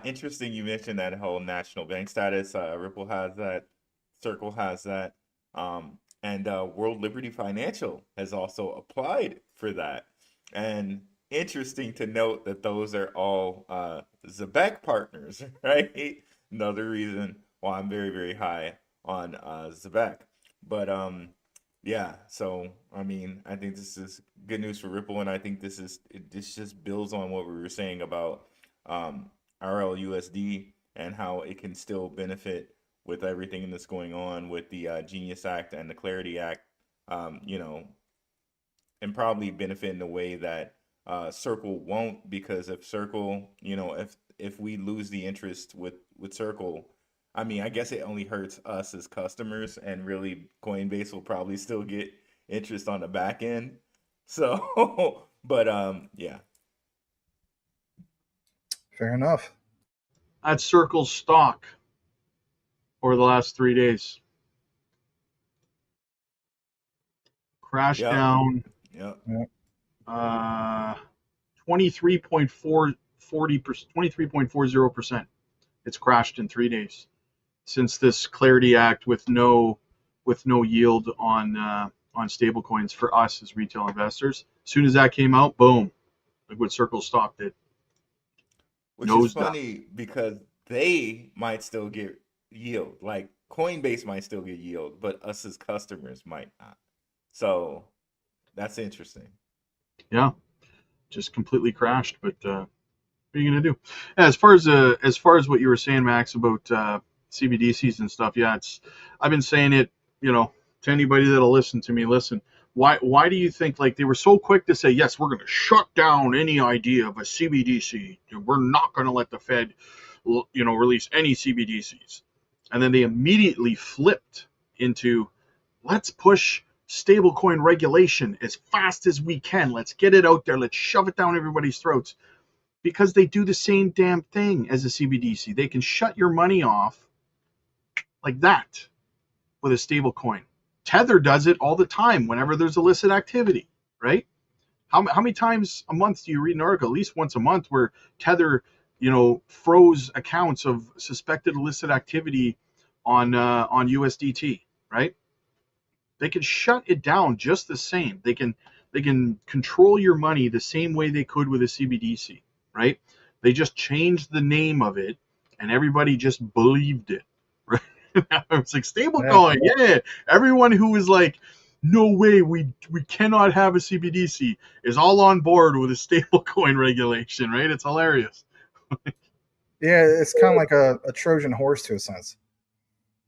Interesting you mentioned that whole national bank status. Ripple has that, Circle has that, and World Liberty Financial has also applied for that. And interesting to note that those are all Zebec partners, right? Another reason why I'm very, very high on Zebec. But so I mean, I think this is good news for Ripple, and I think this just builds on what we were saying about RLUSD and how it can still benefit with everything that's going on with the Genius Act and the Clarity Act, and probably benefit in a way that Circle won't, because if Circle, if we lose the interest with Circle, I mean, I guess it only hurts us as customers, and really Coinbase will probably still get interest on the back end. So, but Fair enough. That's Circle's stock over the last 3 days. Crashed down. Yeah. 23.40%. It's crashed in 3 days since this Clarity Act with no with no yield on stablecoins for us as retail investors. As soon as that came out, boom, like what Circle stock did. Which is Nosedive. funny because they might still get yield. Like Coinbase might still get yield, but us as customers might not. So that's interesting. Yeah, just completely crashed. But what are you gonna do? As far as what you were saying, Max, about CBDCs and stuff, yeah, I've been saying it, to anybody that'll listen to me. Listen, why do you think like they were so quick to say yes, we're going to shut down any idea of a CBDC? We're not going to let the Fed, release any CBDCs, and then they immediately flipped into let's push stablecoin regulation as fast as we can. Let's get it out there. Let's shove it down everybody's throats. Because they do the same damn thing as a CBDC. They can shut your money off like that with a stable coin. Tether does it all the time whenever there's illicit activity, right? How many times a month do you read an article, at least once a month, where Tether, froze accounts of suspected illicit activity on USDT, right? They can shut it down just the same. They can control your money the same way they could with a CBDC, right? They just changed the name of it, and everybody just believed it, right? It's like stablecoin, yeah. Everyone who was like, no way, we cannot have a CBDC, is all on board with a stablecoin regulation, right? It's hilarious. Yeah, it's kind of like a Trojan horse to a sense.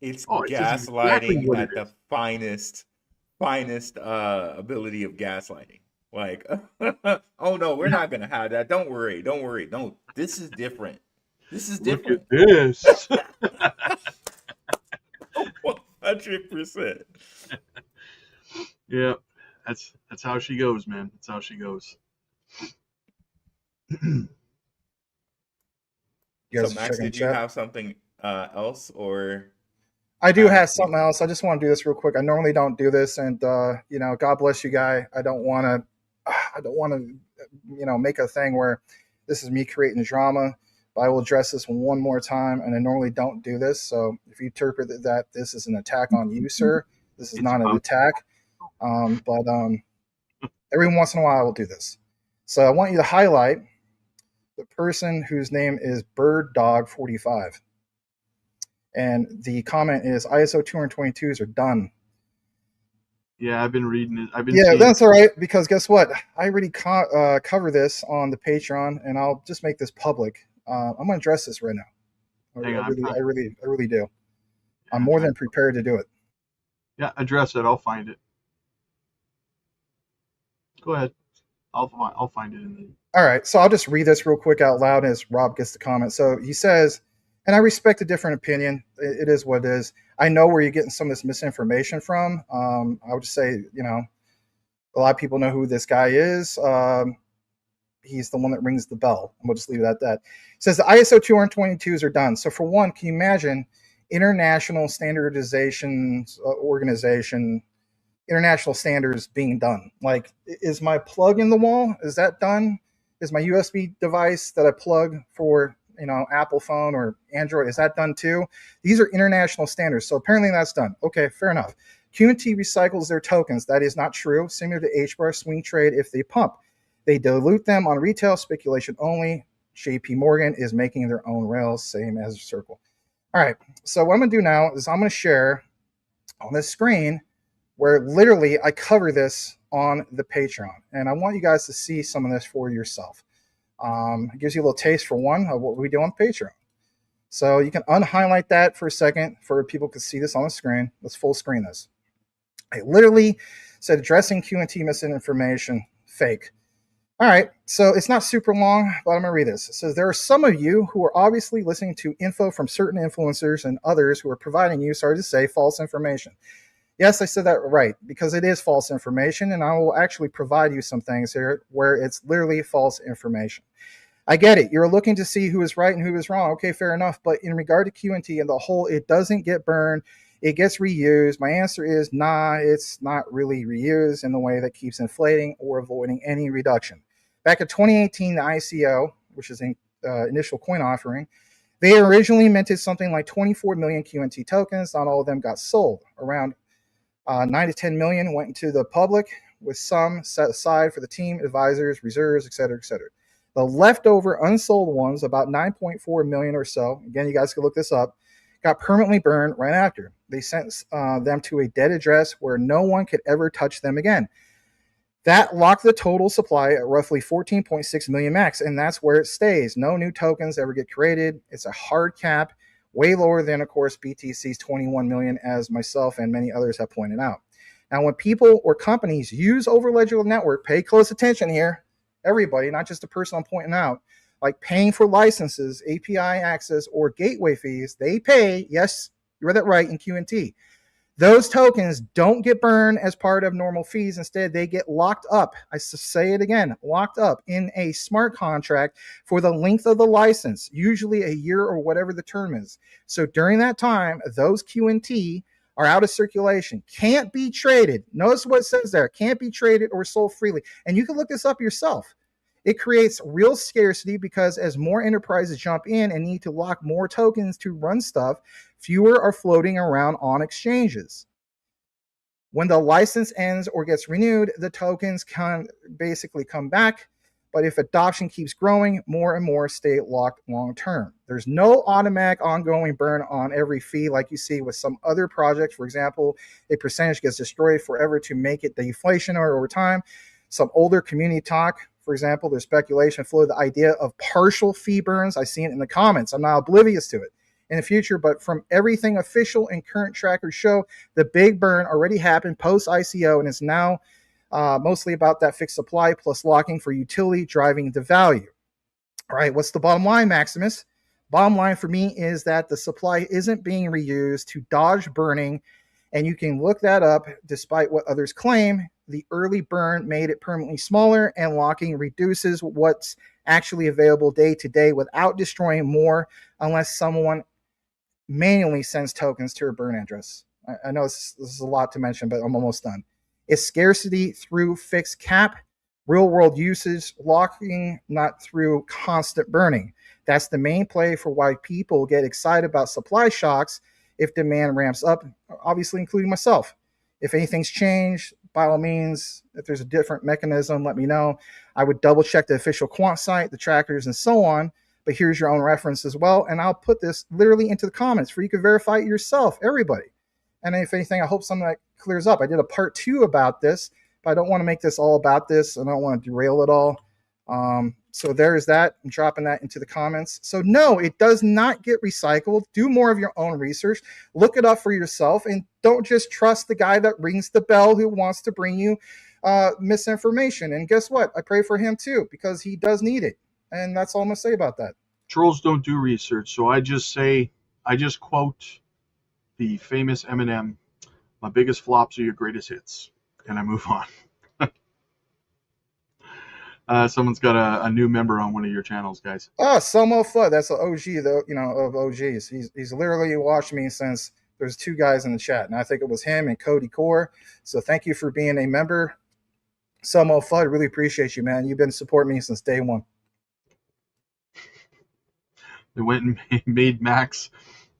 It's It's gaslighting exactly at the finest ability of gaslighting. Like, oh no, we're not gonna have that. Don't worry. No, this is different. This is different. Look at this. 100%. Yeah, that's how she goes, man. That's how she goes. So Max, did you have something else, or? I do have something else. I just want to do this real quick. I normally don't do this, and God bless you, guy. I don't want to, make a thing where this is me creating drama. But I will address this one more time, and I normally don't do this. So if you interpret that this is an attack on you, sir, this is not an attack. But every once in a while, I will do this. So I want you to highlight the person whose name is BirdDog45. And the comment is ISO 222s are done. Yeah, I've been reading it. That's all right, because guess what? I already cover this on the Patreon, and I'll just make this public. I'm going to address this right now. I really do. I'm more than prepared to do it. Yeah, address it. I'll find it. Go ahead. I'll find it in the. All right, so I'll just read this real quick out loud as Rob gets the comment. So he says, and I respect a different opinion. It is what it is. I know where you're getting some of this misinformation from. I would just say, a lot of people know who this guy is. He's the one that rings the bell. And we'll just leave it at that. It says the ISO 222s are done. So for one, can you imagine international standardization organization, international standards being done? Like, is my plug in the wall? Is that done? Is my USB device that I plug for Apple phone or Android, is that done too? These are international standards. So apparently that's done. Okay, fair enough. Q&T recycles their tokens. That is not true. Similar to HBAR swing trade if they pump. They dilute them on retail speculation only. JP Morgan is making their own rails, same as Circle. All right, so what I'm going to do now is I'm going to share on this screen where literally I cover this on the Patreon. And I want you guys to see some of this for yourself. It gives you a little taste for one of what we do on Patreon. So you can unhighlight that for a second for people to see this on the screen. Let's full screen this. I literally said addressing Q&T misinformation, fake. All right, so it's not super long, but I'm going to read this. It says, there are some of you who are obviously listening to info from certain influencers and others who are providing you, sorry to say, false information. Yes, I said that right, because it is false information, and I will actually provide you some things here where it's literally false information. I get it. You're looking to see who is right and who is wrong. Okay, fair enough. But in regard to Q&T and the whole, it doesn't get burned. It gets reused. My answer is, nah, it's not really reused in the way that keeps inflating or avoiding any reduction. Back in 2018, the ICO, which is an initial coin offering, they originally minted something like 24 million Q&T tokens. Not all of them got sold. Around 9 to 10 million went into the public, with some set aside for the team, advisors, reserves, et cetera, et cetera. The leftover unsold ones, about 9.4 million or so, again, you guys can look this up, got permanently burned right after. They sent them to a dead address where no one could ever touch them again. That locked the total supply at roughly 14.6 million max, and that's where it stays. No new tokens ever get created. It's a hard cap, way lower than, of course, BTC's 21 million, as myself and many others have pointed out. Now, when people or companies use Overledger Network, pay close attention here, everybody, not just the person I'm pointing out, like paying for licenses, API access, or gateway fees, they pay, yes, you read that right, in QNT. Those tokens don't get burned as part of normal fees. Instead, they get locked up. I say it again, locked up in a smart contract for the length of the license, usually a year or whatever the term is. So during that time, those QNT are out of circulation, can't be traded. Notice what it says there, can't be traded or sold freely. And you can look this up yourself. It creates real scarcity because as more enterprises jump in and need to lock more tokens to run stuff, fewer are floating around on exchanges. When the license ends or gets renewed, the tokens can basically come back. But if adoption keeps growing, more and more stay locked long term. There's no automatic ongoing burn on every fee like you see with some other projects. For example, a percentage gets destroyed forever to make it deflationary over time. Some older community talk, for example, there's speculation floated the idea of partial fee burns. I see it in the comments. I'm not oblivious to it in the future, but from everything official and current trackers show, the big burn already happened post ICO, and it's now mostly about that fixed supply plus locking for utility driving the value. All right, what's the bottom line, Maximus? Bottom line for me is that the supply isn't being reused to dodge burning, and you can look that up. Despite what others claim, the early burn made it permanently smaller, and locking reduces what's actually available day to day without destroying more unless someone manually sends tokens to a burn address. I know this is a lot to mention, but I'm almost done. It's scarcity through fixed cap, real world usage, locking, not through constant burning. That's the main play for why people get excited about supply shocks if demand ramps up, obviously including myself. If anything's changed, by all means, if there's a different mechanism, let me know. I would double check the official quant site, the trackers, and so on. But here's your own reference as well. And I'll put this literally into the comments for you to verify it yourself, everybody. And if anything, I hope some of that clears up. I did a part 2 about this, but I don't want to make this all about this. And I don't want to derail it all. So there's that. I'm dropping that into the comments. So no, it does not get recycled. Do more of your own research. Look it up for yourself. And don't just trust the guy that rings the bell who wants to bring you misinformation. And guess what? I pray for him too, because he does need it. And that's all I'm going to say about that. Trolls don't do research, so I just quote the famous Eminem, "My biggest flops are your greatest hits," and I move on. Someone's got a new member on one of your channels, guys. Oh, Selmo Flood. That's an OG, though, of OGs. He's literally watched me since there's 2 guys in the chat, and I think it was him and Cody Core. So thank you for being a member, Selmo Flood. Really appreciate you, man. You've been supporting me since day one. They went and made Max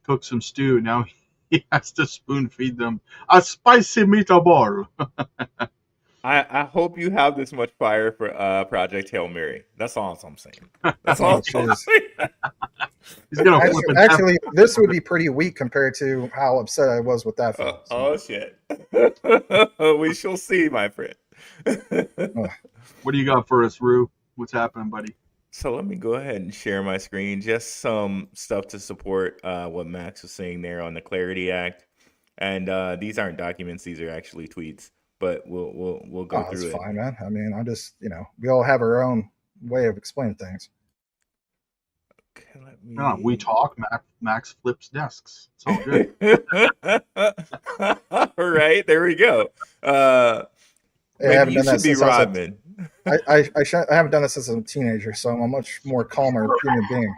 cook some stew. Now he has to spoon feed them a spicy meatball. I hope you have this much fire for Project Hail Mary. That's all I'm saying. That's all I'm saying. He's gonna flip it. Actually, this would be pretty weak compared to how upset I was with that film. Oh shit. We shall see, my friend. What do you got for us, Rue? What's happening, buddy? So let me go ahead and share my screen. Just some stuff to support what Max was saying there on the Parity Act. And these aren't documents; these are actually tweets. But we'll go through it. That's fine, man. I mean, I just we all have our own way of explaining things. Okay, let me... we talk. Max flips desks. It's all good. All right, there we go. Hey, I haven't done that since Rodman. I haven't done this since I'm a teenager, so I'm a much more calmer human being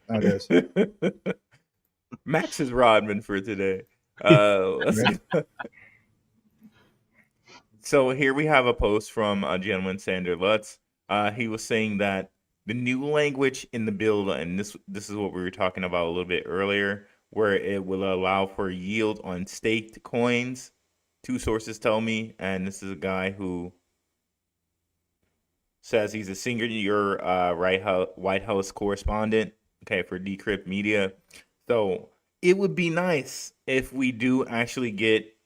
nowadays. Max is Rodman for today. So here we have a post from a gentleman, Sander Lutz. He was saying that the new language in the bill, and this is what we were talking about a little bit earlier, where it will allow for yield on staked coins. two sources tell me, and this is a guy who says he's a senior White House correspondent, okay, for Decrypt Media. So it would be nice if we do actually get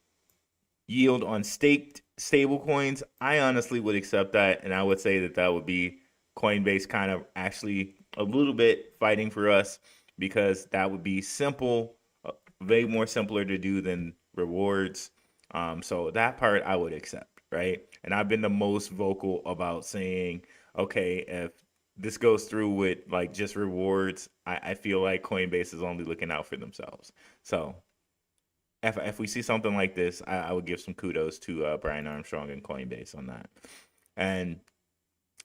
yield on staked stable coins. I honestly would accept that, and I would say that that would be Coinbase kind of actually a little bit fighting for us, because that would be simple, way more simpler to do than rewards. So that part I would accept, right? And I've been the most vocal about saying, okay, if this goes through with like just rewards, I feel like Coinbase is only looking out for themselves. So if we see something like this, I would give some kudos to Brian Armstrong and Coinbase on that. And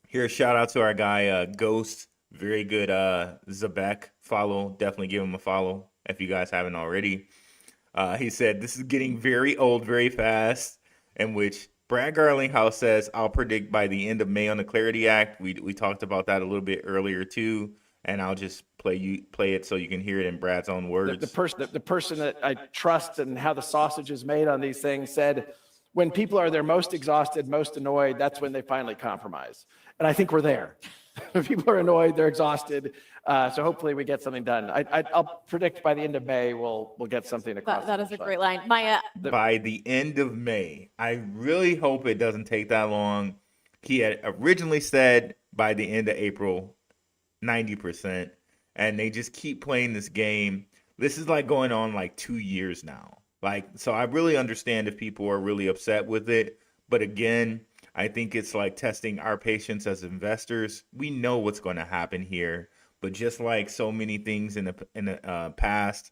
here, a shout out to our guy Ghost. Very good Zebec follow. Definitely give him a follow if you guys haven't already. He said, this is getting very old very fast, in which Brad Garlinghouse says, I'll predict by the end of May on the Clarity Act. We talked about that a little bit earlier too, and I'll just play it so you can hear it in Brad's own words. The person that I trust and how the sausage is made on these things said, when people are their most exhausted, most annoyed, that's when they finally compromise. And I think we're there. People are annoyed, they're exhausted. So hopefully we get something done. I'll predict by the end of May, we'll get something across. That is a great line. Maya. By the end of May. I really hope it doesn't take that long. He had originally said by the end of April, 90%. And they just keep playing this game. This is like going on like 2 years now. So I really understand if people are really upset with it. But again, I think it's like testing our patience as investors. We know what's going to happen here, but just like so many things in the past,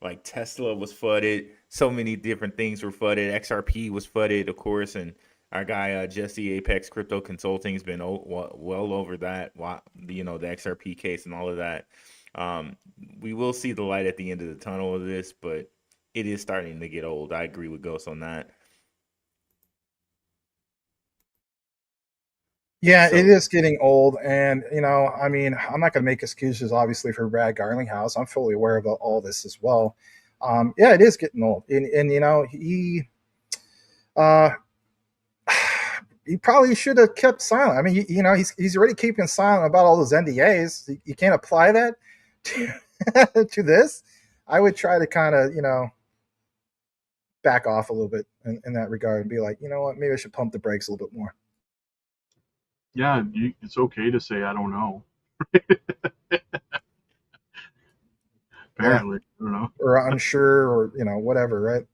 like Tesla was flooded, so many different things were flooded. XRP was flooded, of course, and our guy Jesse Apex Crypto Consulting has been well over that. The XRP case and all of that. We will see the light at the end of the tunnel of this, but it is starting to get old. I agree with Ghost on that. Yeah, it is getting old, and I mean, I'm not going to make excuses, obviously, for Brad Garlinghouse. I'm fully aware of all this as well. Yeah, it is getting old, and he probably should have kept silent. I mean, he's already keeping silent about all those NDAs. You can't apply that to this. I would try to kind of back off a little bit in that regard and be like, you know what, maybe I should pump the brakes a little bit more. Yeah, it's okay to say I don't know. Apparently, I don't know. Or unsure, or whatever, right?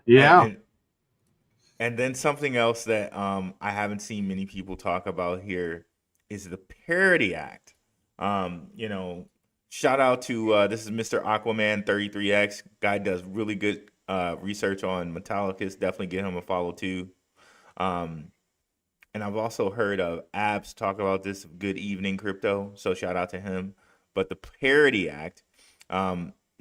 Yeah. And then something else that I haven't seen many people talk about here is the Parity Act. Shout out to this is Mr. Aquaman 33X. Guy does really good research on Metallicus. Definitely give him a follow too. And I've also heard of Abs talk about this. Good evening, crypto. So shout out to him. But the Parity Act,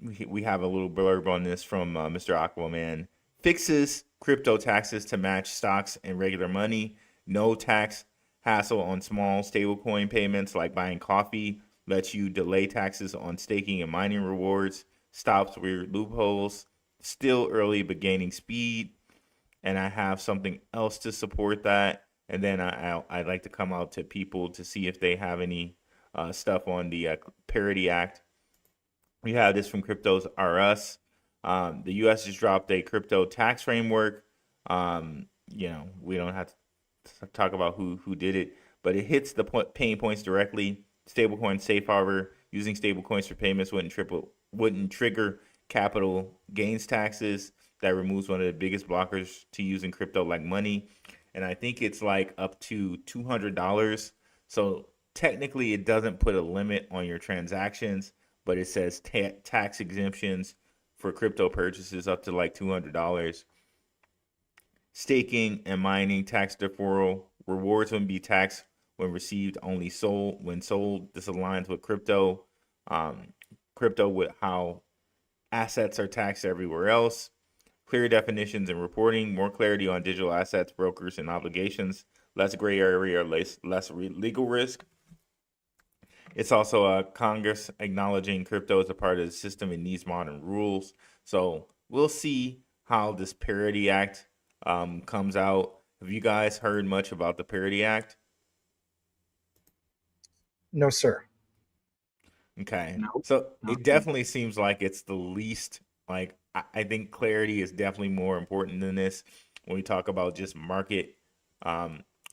we have a little blurb on this from Mr. Aquaman. Fixes crypto taxes to match stocks and regular money. No tax hassle on small stablecoin payments like buying coffee. Lets you delay taxes on staking and mining rewards. Stops weird loopholes. Still early but gaining speed. And I have something else to support that. And then I'd like to come out to people to see if they have any stuff on the Parity Act. We have this from Cryptos R Us. The U.S. just dropped a crypto tax framework. We don't have to talk about who did it, but it hits the pain points directly. Stablecoin safe harbor. Using stablecoins for payments wouldn't trigger capital gains taxes. That removes one of the biggest blockers to using crypto like money. And I think it's like up to $200. So technically it doesn't put a limit on your transactions, but it says tax exemptions for crypto purchases up to like $200. Staking and mining tax deferral. Rewards wouldn't be taxed when received, only sold when sold. This aligns with crypto with how assets are taxed everywhere else. Clear definitions and reporting, more clarity on digital assets, brokers, and obligations, less gray area, less legal risk. It's also Congress acknowledging crypto as a part of the system and needs modern rules. So we'll see how this Parity Act comes out. Have you guys heard much about the Parity Act? No, sir. Okay. Nope. So No. it definitely seems like it's the least, like, I think clarity is definitely more important than this when we talk about just market,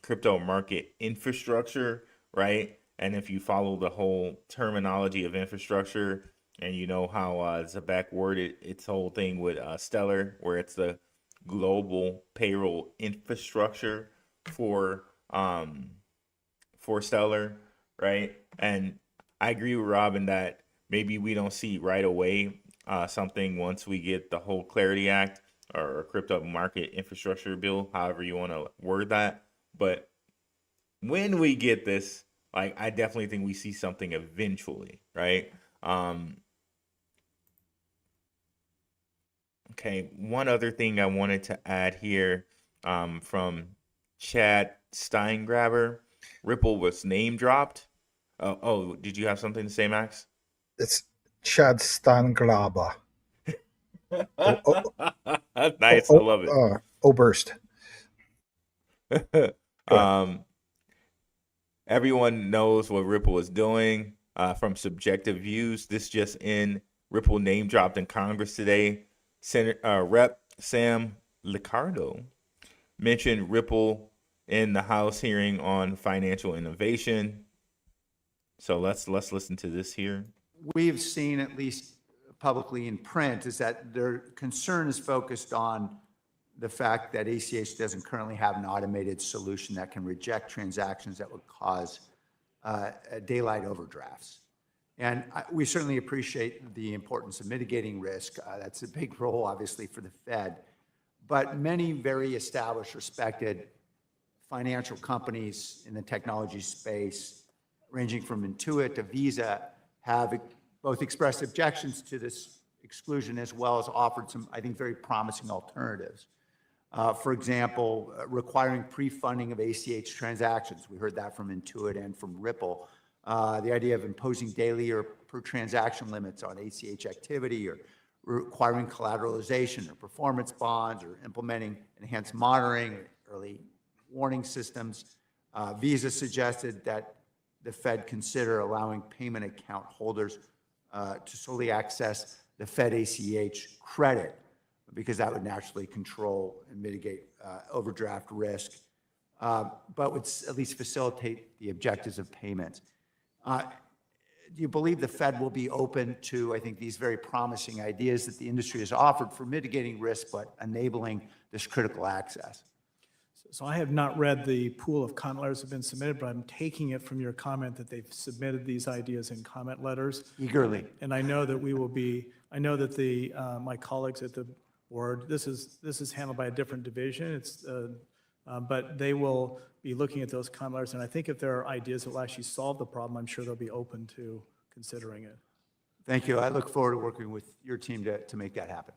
crypto market infrastructure, right? And if you follow the whole terminology of infrastructure and you know how Zebec worded its whole thing with Stellar, where it's the global payroll infrastructure for um, for Stellar, right? And I agree with Robin that maybe we don't see right away something once we get the whole Clarity Act or crypto market infrastructure bill, however you want to word that. But when we get this, like, I definitely think we see something eventually, right? Okay, one other thing I wanted to add here from Chad Steingraber. Ripple was name dropped. Oh, did you have something to say, Max? It's Chad Stanglaber. Nice, I love it. Oberst. Everyone knows what Ripple is doing from subjective views. This just in, Ripple name dropped in Congress today. Rep. Sam Liccardo mentioned Ripple in the House hearing on financial innovation. So let's listen to this here. We've seen, at least publicly in print, is that their concern is focused on the fact that ACH doesn't currently have an automated solution that can reject transactions that would cause daylight overdrafts. And we certainly appreciate the importance of mitigating risk. That's a big role, obviously, for the Fed. But many very established, respected financial companies in the technology space, ranging from Intuit to Visa, have both expressed objections to this exclusion as well as offered some, I think, very promising alternatives. For example, requiring pre-funding of ACH transactions. We heard that from Intuit and from Ripple. The idea of imposing daily or per transaction limits on ACH activity, or requiring collateralization or performance bonds, or implementing enhanced monitoring, or early warning systems. Visa suggested that the Fed consider allowing payment account holders to solely access the Fed ACH credit, because that would naturally control and mitigate overdraft risk, but would at least facilitate the objectives of payments. Do you believe the Fed will be open to, I think, these very promising ideas that the industry has offered for mitigating risk, but enabling this critical access? So I have not read the pool of comment letters that have been submitted, but I'm taking it from your comment that they've submitted these ideas in comment letters. Eagerly. And I know that we will be, I know that the my colleagues at the board, this is handled by a different division. It's but they will be looking at those comment letters, and I think if there are ideas that will actually solve the problem, I'm sure they'll be open to considering it. Thank you. I look forward to working with your team to make that happen.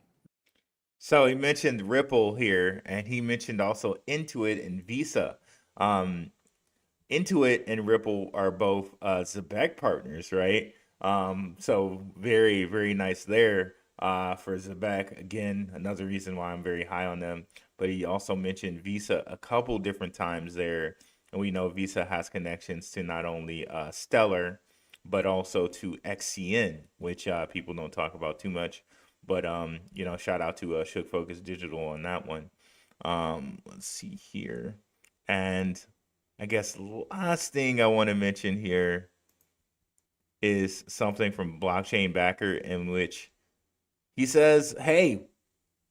So he mentioned Ripple here, and he mentioned also Intuit and Visa. Intuit and Ripple are both Zebec partners, right? So very, very nice there for Zebec. Again, another reason why I'm very high on them. But he also mentioned Visa a couple different times there. And we know Visa has connections to not only Stellar, but also to XCN, which people don't talk about too much. But, you know, shout out to Shook Focus Digital on that one. Let's see here. And I guess last thing I want to mention here is something from Blockchain Backer, in which he says, hey,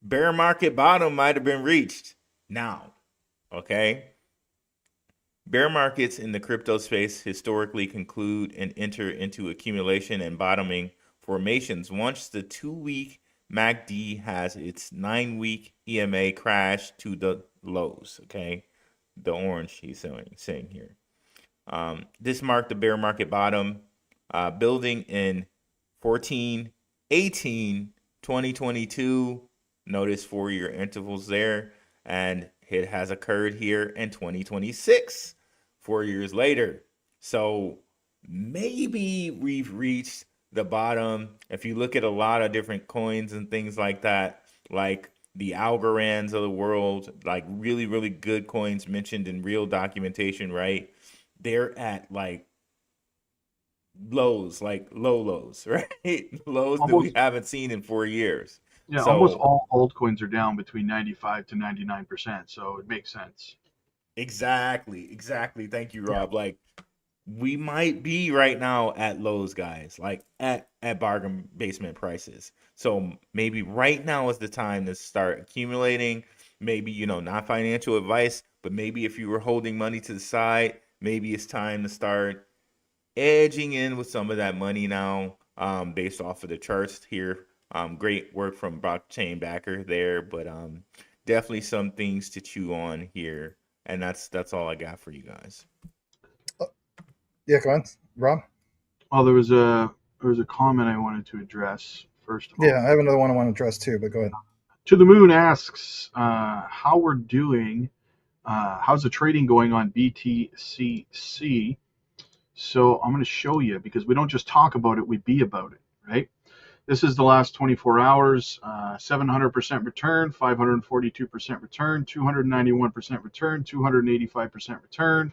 bear market bottom might have been reached now. Okay. Bear markets in the crypto space historically conclude and enter into accumulation and bottoming formations once the 2-week MACD has its 9-week EMA crash to the lows. Okay. The orange he's saying here. This marked the bear market bottom, building in 14, 18, 2022. Notice 4-year intervals there. And it has occurred here in 2026, 4 years later. So maybe we've reached the bottom. If you look at a lot of different coins and things like that, like the Algorands of the world, like really, really good coins mentioned in real documentation, right? They're at like lows, like low lows, right? Lows that we Almost, haven't seen in 4 years. yeah, almost So all altcoins are down between 95 to 99%. So it makes sense. exactly. Thank you, Yeah. Rob. Like we might be right now at lows, guys, like at bargain basement prices. So maybe right now is the time to start accumulating. Maybe, not financial advice, but maybe if you were holding money to the side, maybe it's time to start edging in with some of that money now, based off of the charts here. Great work from blockchain backer there, but definitely some things to chew on here, and that's all I got for you guys. Yeah, go on, Rob. Well, there was a comment I wanted to address first of all. Yeah, I have another one I want to address too, but go ahead. To the Moon asks how we're doing. How's the trading going on BTCC? So I'm going to show you, because we don't just talk about it, we be about it, right? This is the last 24 hours, 700% return, 542% return, 291% return, 285% return,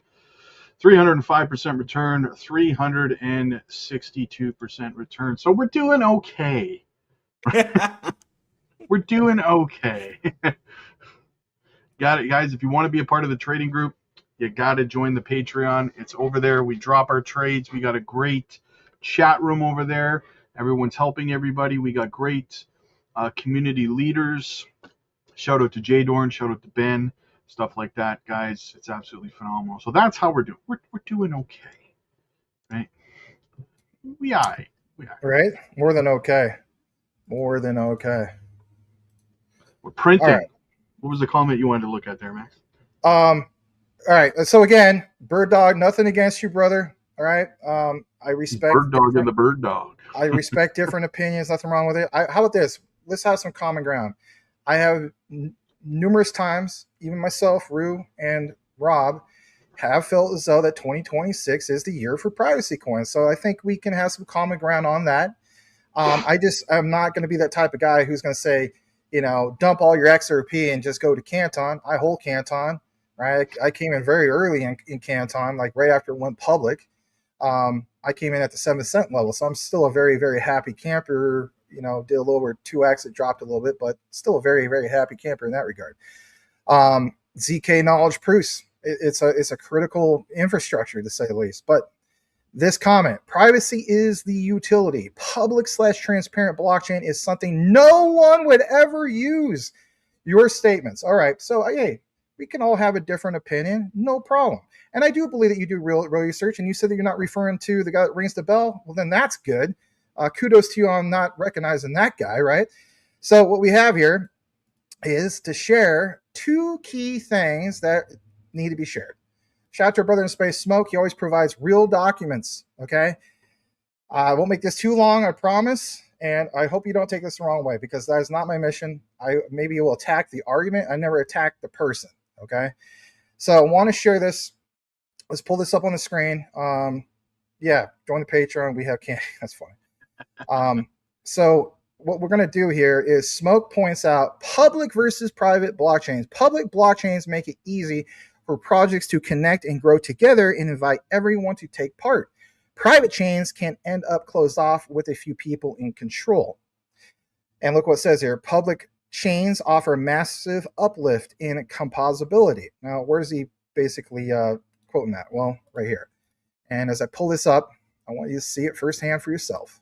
305% return, 362% return. So we're doing okay. We're doing okay. Got it, guys. If you want to be a part of the trading group, you got to join the Patreon. It's over there. We drop our trades. We got a great chat room over there. Everyone's helping everybody. We got great community leaders. Shout out to Jay Dorn. Shout out to Ben. Stuff like that, guys. It's absolutely phenomenal. So that's how we're doing. We're doing okay, right? We all right. Right? More than okay. More than okay. We're printing. All right. What was the comment you wanted to look at there, Max? All right. So again, Bird Dog, nothing against you, brother. All right. I respect Bird Dog and the Bird Dog. I respect different opinions. Nothing wrong with it. How about this? Let's have some common ground. I have numerous times, even myself, Rue, and Rob, have felt as though that 2026 is the year for privacy coins. So I think we can have some common ground on that. I'm not going to be that type of guy who's going to say, dump all your XRP and just go to Canton. I hold Canton, right? I came in very early in Canton, like right after it went public. I came in at the 7 cent level, so I'm still a very, very happy camper. Did a little over 2x, it dropped a little bit, but still a very, very happy camper in that regard. ZK knowledge proofs, it's a critical infrastructure to say the least. But this comment, privacy is the utility. Public/transparent blockchain is something no one would ever use. Your statements. All right, so hey, we can all have a different opinion, no problem. And I do believe that you do real research, and you said that you're not referring to the guy that rings the bell. Well, then that's good. Kudos to you on not recognizing that guy, right? So what we have here is to share two key things that need to be shared. Shout out to our brother in space, Smoke. He always provides real documents, okay? I won't make this too long, I promise. And I hope you don't take this the wrong way, because that is not my mission. Maybe will attack the argument. I never attack the person, okay? So I want to share this. Let's pull this up on the screen. Yeah, join the Patreon. We have candy. That's funny. So what we're going to do here is Smoke points out public versus private blockchains. Public blockchains make it easy for projects to connect and grow together and invite everyone to take part. Private chains can end up closed off with a few people in control. And look what it says here. Public chains offer massive uplift in composability. Now, where is he basically quoting that? Well, right here. And as I pull this up, I want you to see it firsthand for yourself.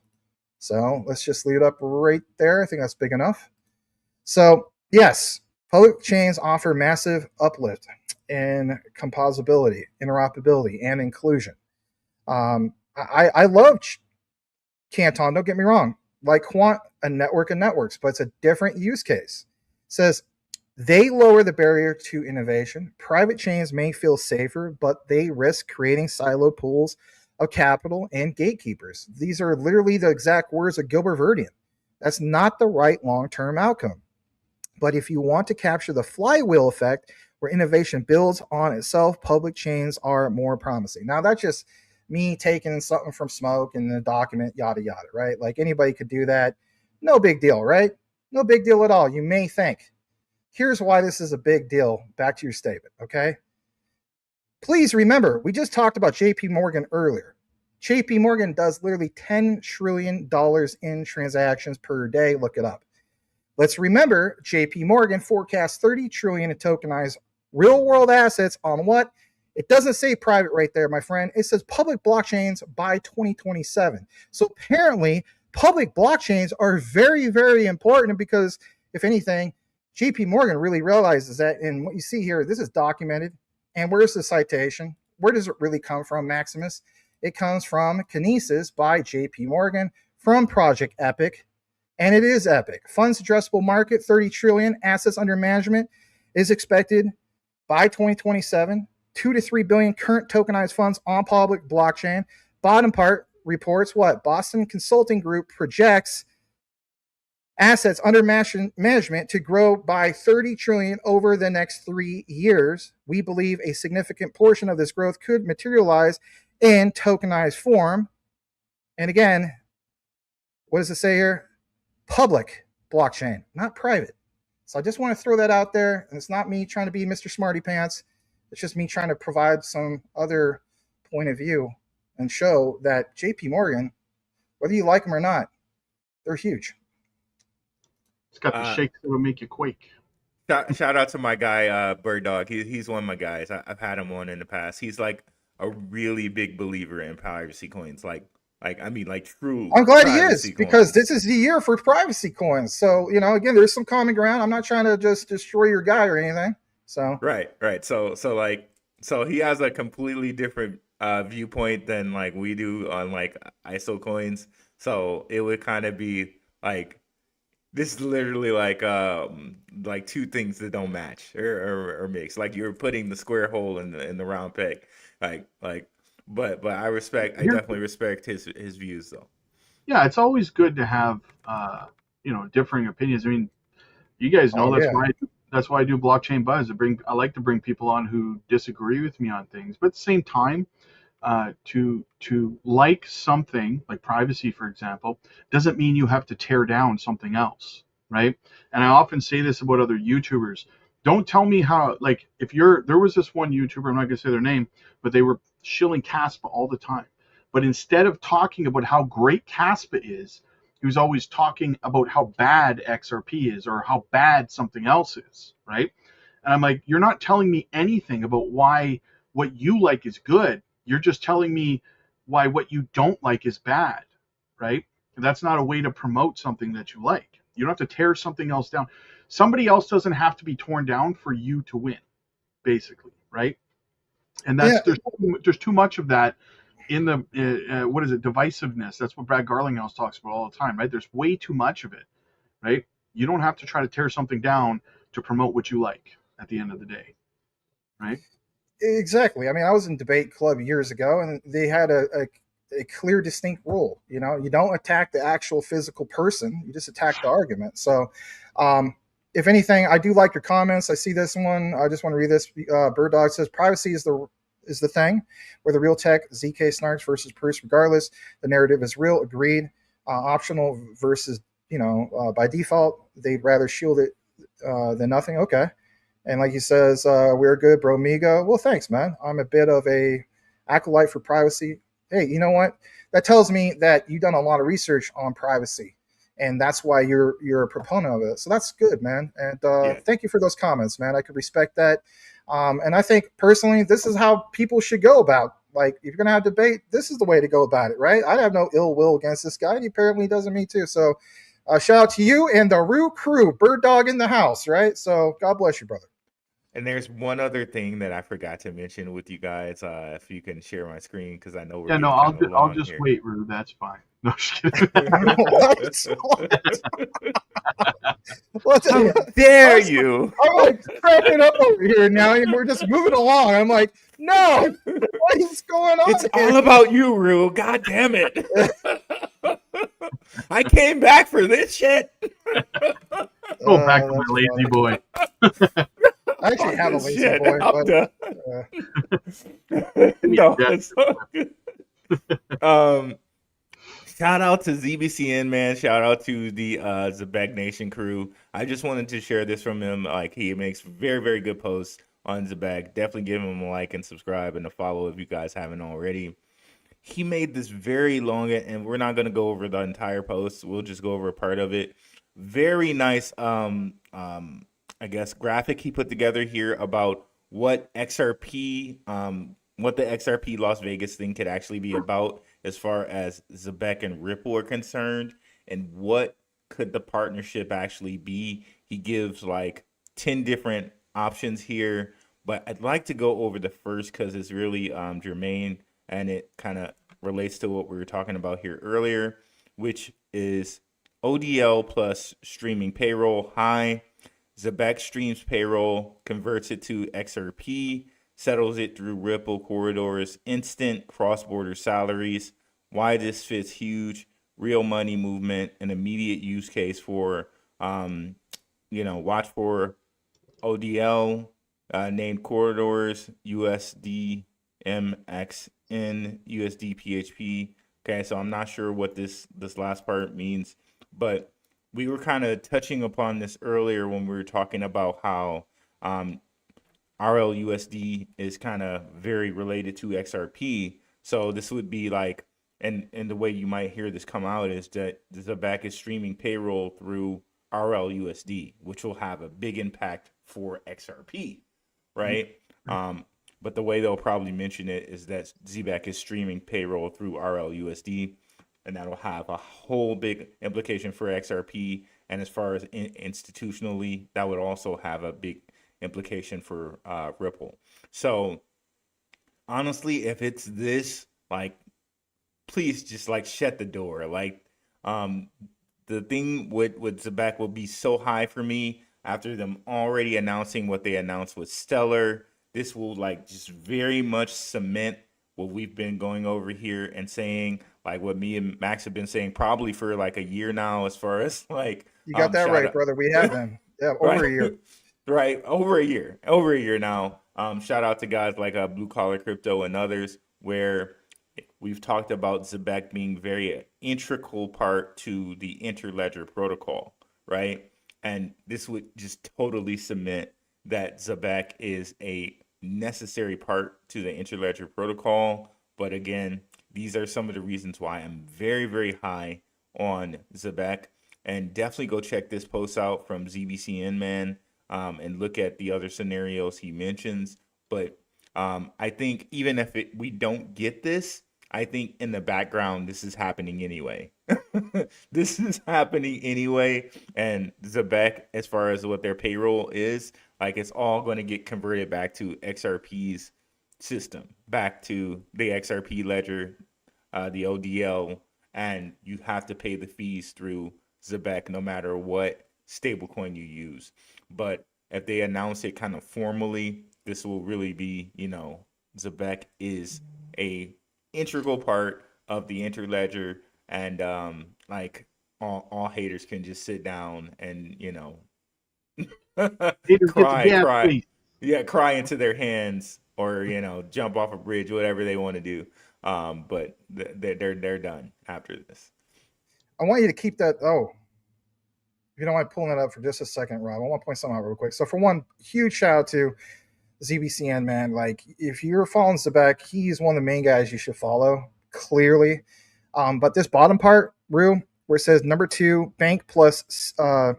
So let's just leave it up right there. I think that's big enough. So yes, public chains offer massive uplift in composability, interoperability, and inclusion. I love Canton, don't get me wrong. Like Quant, a network of networks, but it's a different use case. It says they lower the barrier to innovation. Private chains may feel safer, but they risk creating silo pools of capital and gatekeepers. These are literally the exact words of Gilbert Verdian. That's not the right long-term outcome. But if you want to capture the flywheel effect where innovation builds on itself, public chains are more promising. Now, that's just me taking something from Smoke and the document, yada, yada, right? Like anybody could do that. No big deal, right? No big deal at all. You may think. here's why this is a big deal. Back to your statement, okay? Please remember, we just talked about JP Morgan earlier. JP Morgan does literally $10 trillion in transactions per day. Look it up. Let's remember, JP Morgan forecasts 30 trillion in tokenized real world assets on what? It doesn't say private right there, my friend. It says public blockchains by 2027. So apparently, public blockchains are very, very important because, if anything, JP Morgan really realizes that. And what you see here, this is documented. And where's the citation? Where does it really come from, Maximus? It comes from Kinesis by JP Morgan from Project Epic. And it is epic. Funds addressable market, 30 trillion. Assets under management is expected by 2027. 2 to 3 billion current tokenized funds on public blockchain. Bottom part reports what? Boston Consulting Group projects assets under management to grow by 30 trillion over the next 3 years. We believe a significant portion of this growth could materialize in tokenized form. And again, what does it say here? Public blockchain, not private. So I just want to throw that out there. And it's not me trying to be Mr. Smarty Pants. It's just me trying to provide some other point of view and show that JP Morgan, whether you like them or not, they're huge. It's got the shakes that will make you quake. Shout out to my guy, Bird Dog. He's one of my guys. I've had him on in the past. He's like a really big believer in privacy coins. Like true. I'm glad he is, coins. because this is the year for privacy coins. So, again, there's some common ground. I'm not trying to just destroy your guy or anything. So right. So he has a completely different viewpoint than like we do on like ISO coins. So it would kind of be like, this is literally like two things that don't match or mix. Like you're putting the square hole in the round peg. But I definitely respect his views though. Yeah, it's always good to have differing opinions. I mean, you guys know that's why I do Blockchain Buzz. I like to bring people on who disagree with me on things, but at the same time, to like something like privacy, for example, doesn't mean you have to tear down something else, right? And I often say this about other YouTubers. Don't tell me how, like, there was this one YouTuber, I'm not gonna say their name, but they were shilling Caspa all the time. But instead of talking about how great Caspa is, he was always talking about how bad XRP is or how bad something else is, right? And I'm like, you're not telling me anything about why what you like is good. You're just telling me why what you don't like is bad, right? And that's not a way to promote something that you like. You don't have to tear something else down. Somebody else doesn't have to be torn down for you to win, basically, right? And there's too much of that in the divisiveness. That's what Brad Garlinghouse talks about all the time, right? There's way too much of it, right? You don't have to try to tear something down to promote what you like at the end of the day, right? Exactly. I mean, I was in debate club years ago, and they had a clear, distinct rule. You don't attack the actual physical person; you just attack the argument. So, if anything, I do like your comments. I see this one. I just want to read this. Bird Dog says, "Privacy is the thing, where the real tech ZK snarks versus Bruce. Regardless, the narrative is real. Agreed. Optional versus by default, they'd rather shield it than nothing. Okay." And like he says, we're good, bro, Migo. Well, thanks, man. I'm a bit of a acolyte for privacy. Hey, you know what? That tells me that you've done a lot of research on privacy, and that's why you're a proponent of it. So that's good, man. And Thank you for those comments, man. I could respect that. And I think personally, this is how people should go about. Like, if you're gonna have debate, this is the way to go about it, right? I have no ill will against this guy. He apparently doesn't, me too. So shout out to you and the Roo crew, Bird Dog in the house, right? So God bless you, brother. And there's one other thing that I forgot to mention with you guys. If you can share my screen, because I know we're I'll just wait, Roo. That's fine. No, just kidding. How dare you? I'm like cracking up over here now, and we're just moving along. I'm like, no, what is going on? It's all about you, Rue. God damn it! I came back for this shit. Go back to my lazy boy. I actually have a lazy boy. No, it's all good. Shout out to ZBCN, man. Shout out to the Zebec Nation crew. I just wanted to share this from him. Like, he makes very, very good posts on Zebec. Definitely give him a like and subscribe and a follow if you guys haven't already. He made this very long, and we're not going to go over the entire post. We'll just go over a part of it. Very nice, I guess, graphic he put together here about what XRP, what the XRP Las Vegas thing could actually be about as far as Zebec and Ripple are concerned, and what could the partnership actually be. He gives like 10 different options here, but I'd like to go over the first because it's really germane, and it kind of relates to what we were talking about here earlier, which is ODL plus streaming payroll high. Zebec streams payroll, converts it to XRP, settles it through Ripple corridors, instant cross-border salaries. Why this fits huge, real money movement, an immediate use case for, watch for ODL, named corridors, USD, MXN, USD, PHP. Okay, so I'm not sure what this last part means, but we were kind of touching upon this earlier when we were talking about how RLUSD is kind of very related to XRP. So this would be like, and the way you might hear this come out is that Zebec is streaming payroll through RLUSD, which will have a big impact for XRP, right? But the way they'll probably mention it is that Zebec is streaming payroll through RLUSD, and that'll have a whole big implication for XRP. And as far as institutionally, that would also have a big implication for Ripple. So honestly, if it's this, like, please just like shut the door. Like, the thing with Zebec will be so high for me after them already announcing what they announced with Stellar. This will like just very much cement what we've been going over here and saying, like what me and Max have been saying probably for like a year now, as far as like, You got that right, brother. We have been. Yeah, over right? a year. Right, over a year now. Shout out to guys like Blue Collar Crypto and others, where we've talked about Zebec being very integral part to the interledger protocol, right? And this would just totally cement that Zebec is a necessary part to the interledger protocol. But again, these are some of the reasons why I'm very, very high on Zebec. And definitely go check this post out from ZBCN, man, and look at the other scenarios he mentions. But I think even if we don't get this, I think in the background, this is happening anyway. This is happening anyway. And Zebec, as far as what their payroll is, like, it's all going to get converted back to XRP's system, back to the XRP ledger, the ODL, and you have to pay the fees through Zebec no matter what stablecoin you use. But if they announce it kind of formally, this will really be, Zebec is a integral part of the interledger, and like all haters can just sit down and Haters get the gas, cry, please. cry into their hands, or jump off a bridge, whatever they want to do. But they're done after this. I want you to keep that. Oh, if you don't mind pulling that up for just a second, Rob, I want to point something out real quick. So for one, huge shout out to ZBCN, man. Like, if you're following Zebec, he's one of the main guys you should follow, clearly. But this bottom part, Rue, where it says number 2, bank plus. Sorry,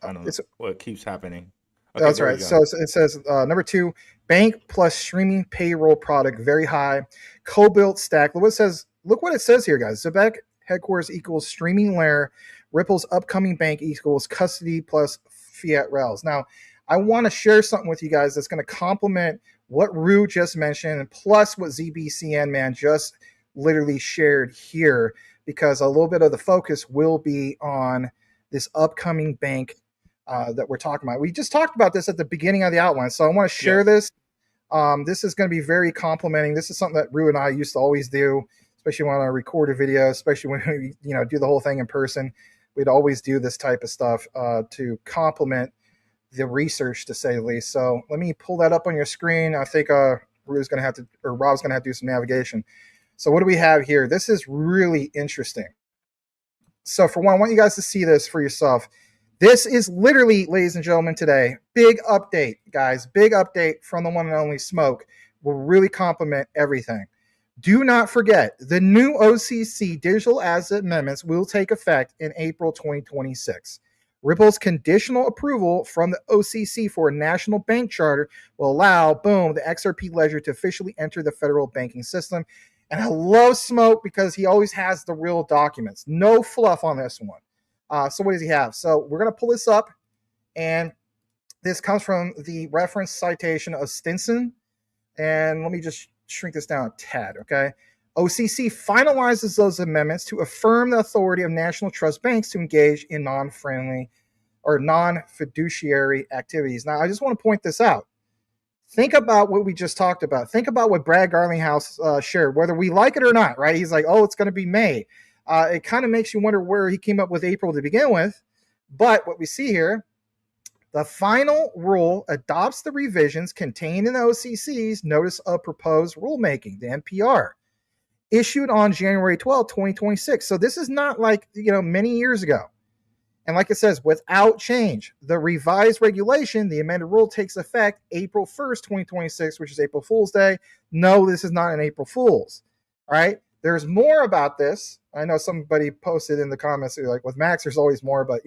I don't know what keeps happening. Okay, that's right. So it says number 2, bank plus streaming payroll product, very high, co-built stack. Look what it says here, guys. Zebec headquarters equals streaming layer. Ripple's upcoming bank equals custody plus fiat rails. Now, I want to share something with you guys that's going to complement what Rue just mentioned, and plus what ZBCN, man, just literally shared here, because a little bit of the focus will be on this upcoming bank that we're talking about. We just talked about this at the beginning of the outline, so I want to share this. This is going to be very complimenting. This is something that Rue and I used to always do, especially when I record a video, especially when we do the whole thing in person. We'd always do this type of stuff to complement the research, to say the least. So let me pull that up on your screen. I think Rob's going to have to do some navigation. So what do we have here? This is really interesting. So for one, I want you guys to see this for yourself. This is literally, ladies and gentlemen, today, big update, guys, big update from the one and only Smoke. Will really complement everything. Do not forget, the new OCC digital asset amendments will take effect in April 2026. Ripple's conditional approval from the OCC for a national bank charter will allow, boom, the XRP ledger to officially enter the federal banking system. And I love Smoke because he always has the real documents. No fluff on this one. So what does he have? So we're going to pull this up. And this comes from the reference citation of Stinson. And let me just shrink this down a tad, okay? OCC finalizes those amendments to affirm the authority of national trust banks to engage in non-friendly or non-fiduciary activities. Now, I just want to point this out. Think about what we just talked about. Think about what Brad Garlinghouse shared, whether we like it or not, right? He's like, oh, it's going to be May. It kind of makes you wonder where he came up with April to begin with. But what we see here, the final rule adopts the revisions contained in the OCC's Notice of Proposed Rulemaking, the NPR, issued on January 12, 2026. So this is not like, many years ago. And like it says, without change, the revised regulation, the amended rule takes effect April 1st, 2026, which is April Fool's Day. No, this is not an April Fool's. All right. There's more about this. I know somebody posted in the comments, like, with Max, there's always more, but,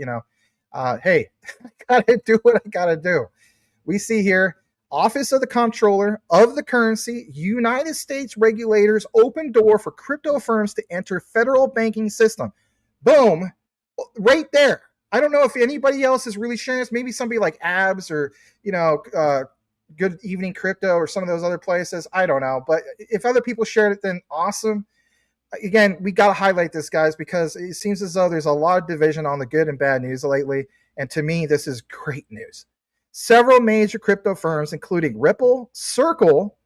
hey, I gotta do what I gotta do. We see here, Office of the Comptroller of the Currency, United States regulators open door for crypto firms to enter federal banking system. Boom, right there. I don't know if anybody else is really sharing this. Maybe somebody like Abs or, Good Evening Crypto or some of those other places. I don't know. But if other people shared it, then awesome. Again, we got to highlight this, guys, because it seems as though there's a lot of division on the good and bad news lately. And to me, this is great news. Several major crypto firms, including Ripple, Circle,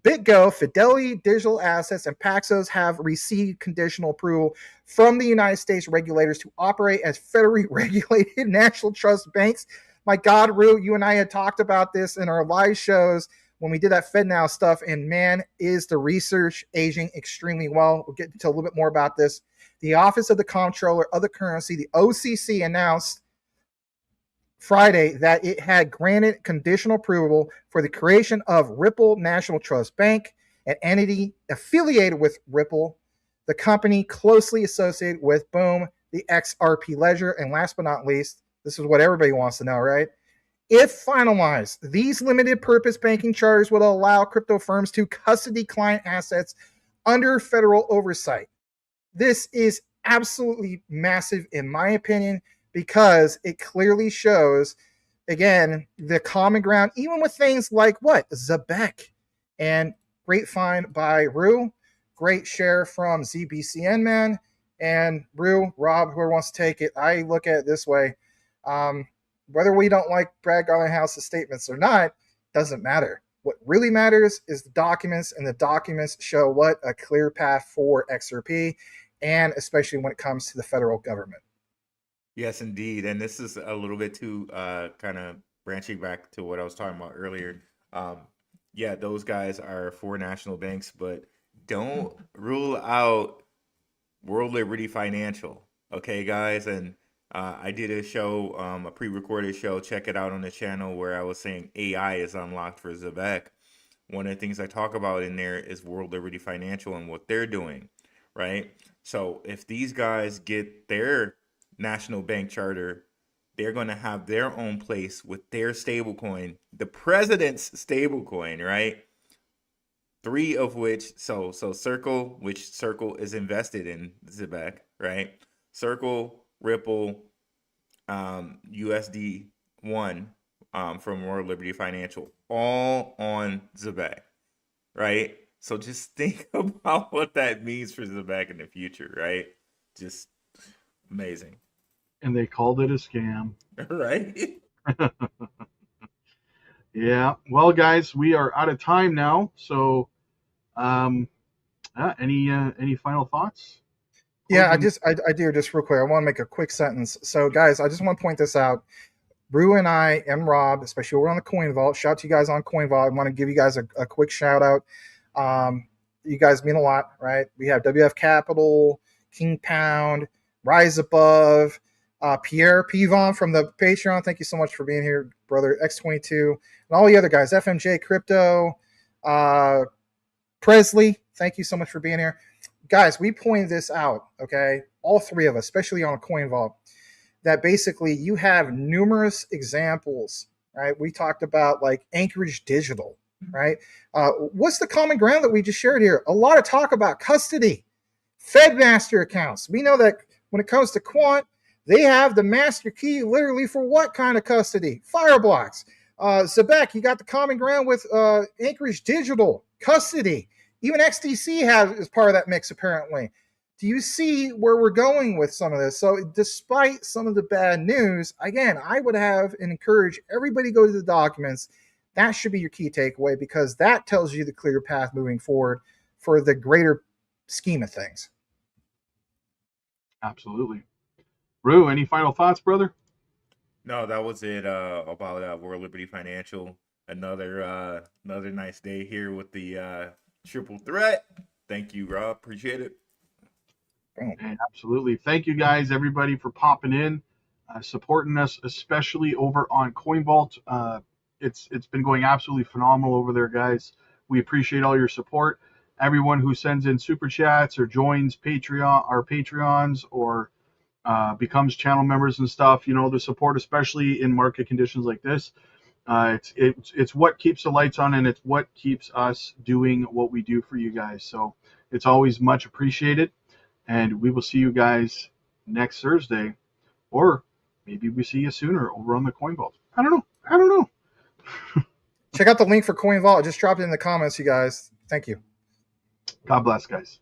BitGo, Fidelity Digital Assets, and Paxos, have received conditional approval from the United States regulators to operate as federally regulated national trust banks. My God, Rue, you and I had talked about this in our live shows when we did that FedNow stuff, and man, is the research aging extremely well. We'll get into a little bit more about this. The Office of the Comptroller of the Currency, the OCC, announced Friday that it had granted conditional approval for the creation of Ripple National Trust Bank, an entity affiliated with Ripple, the company closely associated with, boom, the XRP ledger. And last but not least, this is what everybody wants to know, right? If finalized, these limited purpose banking charters would allow crypto firms to custody client assets under federal oversight. This is absolutely massive, in my opinion, because it clearly shows, again, the common ground, even with things like what? Zebec. And great find by Rue. Great share from ZBCN, man. And Rue, Rob, whoever wants to take it, I look at it this way. Whether we don't like Brad Garlinghouse's statements or not, doesn't matter. What really matters is the documents, and the documents show what? A clear path for XRP, and especially when it comes to the federal government. Yes, indeed. And this is a little bit too kind of branching back to what I was talking about earlier. Yeah, those guys are for national banks, but don't rule out World Liberty Financial. Okay, guys? And I did a show, a pre-recorded show. Check it out on the channel where I was saying AI is unlocked for Zebec. One of the things I talk about in there is World Liberty Financial and what they're doing, right? So if these guys get their national bank charter, they're going to have their own place with their stablecoin, the president's stablecoin, right? Three of which, so Circle, which Circle is invested in Zebec, right? Circle, Ripple, USD1 from World Liberty Financial, all on Zebec, right? So just think about what that means for Zebec in the future, right? Just amazing. And they called it a scam. Right? Yeah. Well, guys, we are out of time now. So, any final thoughts? Yeah, I do just real quick. I want to make a quick sentence. So, guys, I just want to point this out. Rue and I and Rob, especially over on the Coin Vault. Shout out to you guys on Coin Vault. I want to give you guys a quick shout out. You guys mean a lot, right? We have WF Capital, King Pound, Rise Above, Pierre Pivon from the Patreon. Thank you so much for being here, brother. X22, and all the other guys. FMJ Crypto, Presley. Thank you so much for being here, guys. We pointed this out, okay? All three of us, especially on a Coin Vault, that basically you have numerous examples, right? We talked about like Anchorage Digital, right? What's the common ground that we just shared here? A lot of talk about custody, Fed master accounts. We know that when it comes to Quant, they have the master key literally for what kind of custody? Fireblocks. Zebec, you got the common ground with Anchorage Digital, custody. Even XDC is part of that mix, apparently. Do you see where we're going with some of this? So despite some of the bad news, again, I would have and encourage everybody to go to the documents. That should be your key takeaway, because that tells you the clear path moving forward for the greater scheme of things. Absolutely. Rue, any final thoughts, brother? No, that was it about World Liberty Financial. Another nice day here with the triple threat. Thank you, Rob. Appreciate it. Absolutely. Thank you guys, everybody, for popping in, supporting us, especially over on CoinVault. It's been going absolutely phenomenal over there, guys. We appreciate all your support. Everyone who sends in super chats or joins our Patreons, or becomes channel members and stuff, the support, especially in market conditions like this, it's what keeps the lights on, and it's what keeps us doing what we do for you guys. So it's always much appreciated. And we will see you guys next Thursday, or maybe we see you sooner over on the Coin Vault. I don't know. Check out the link for Coin Vault. Just drop it in the comments, you guys. Thank you. God bless, guys.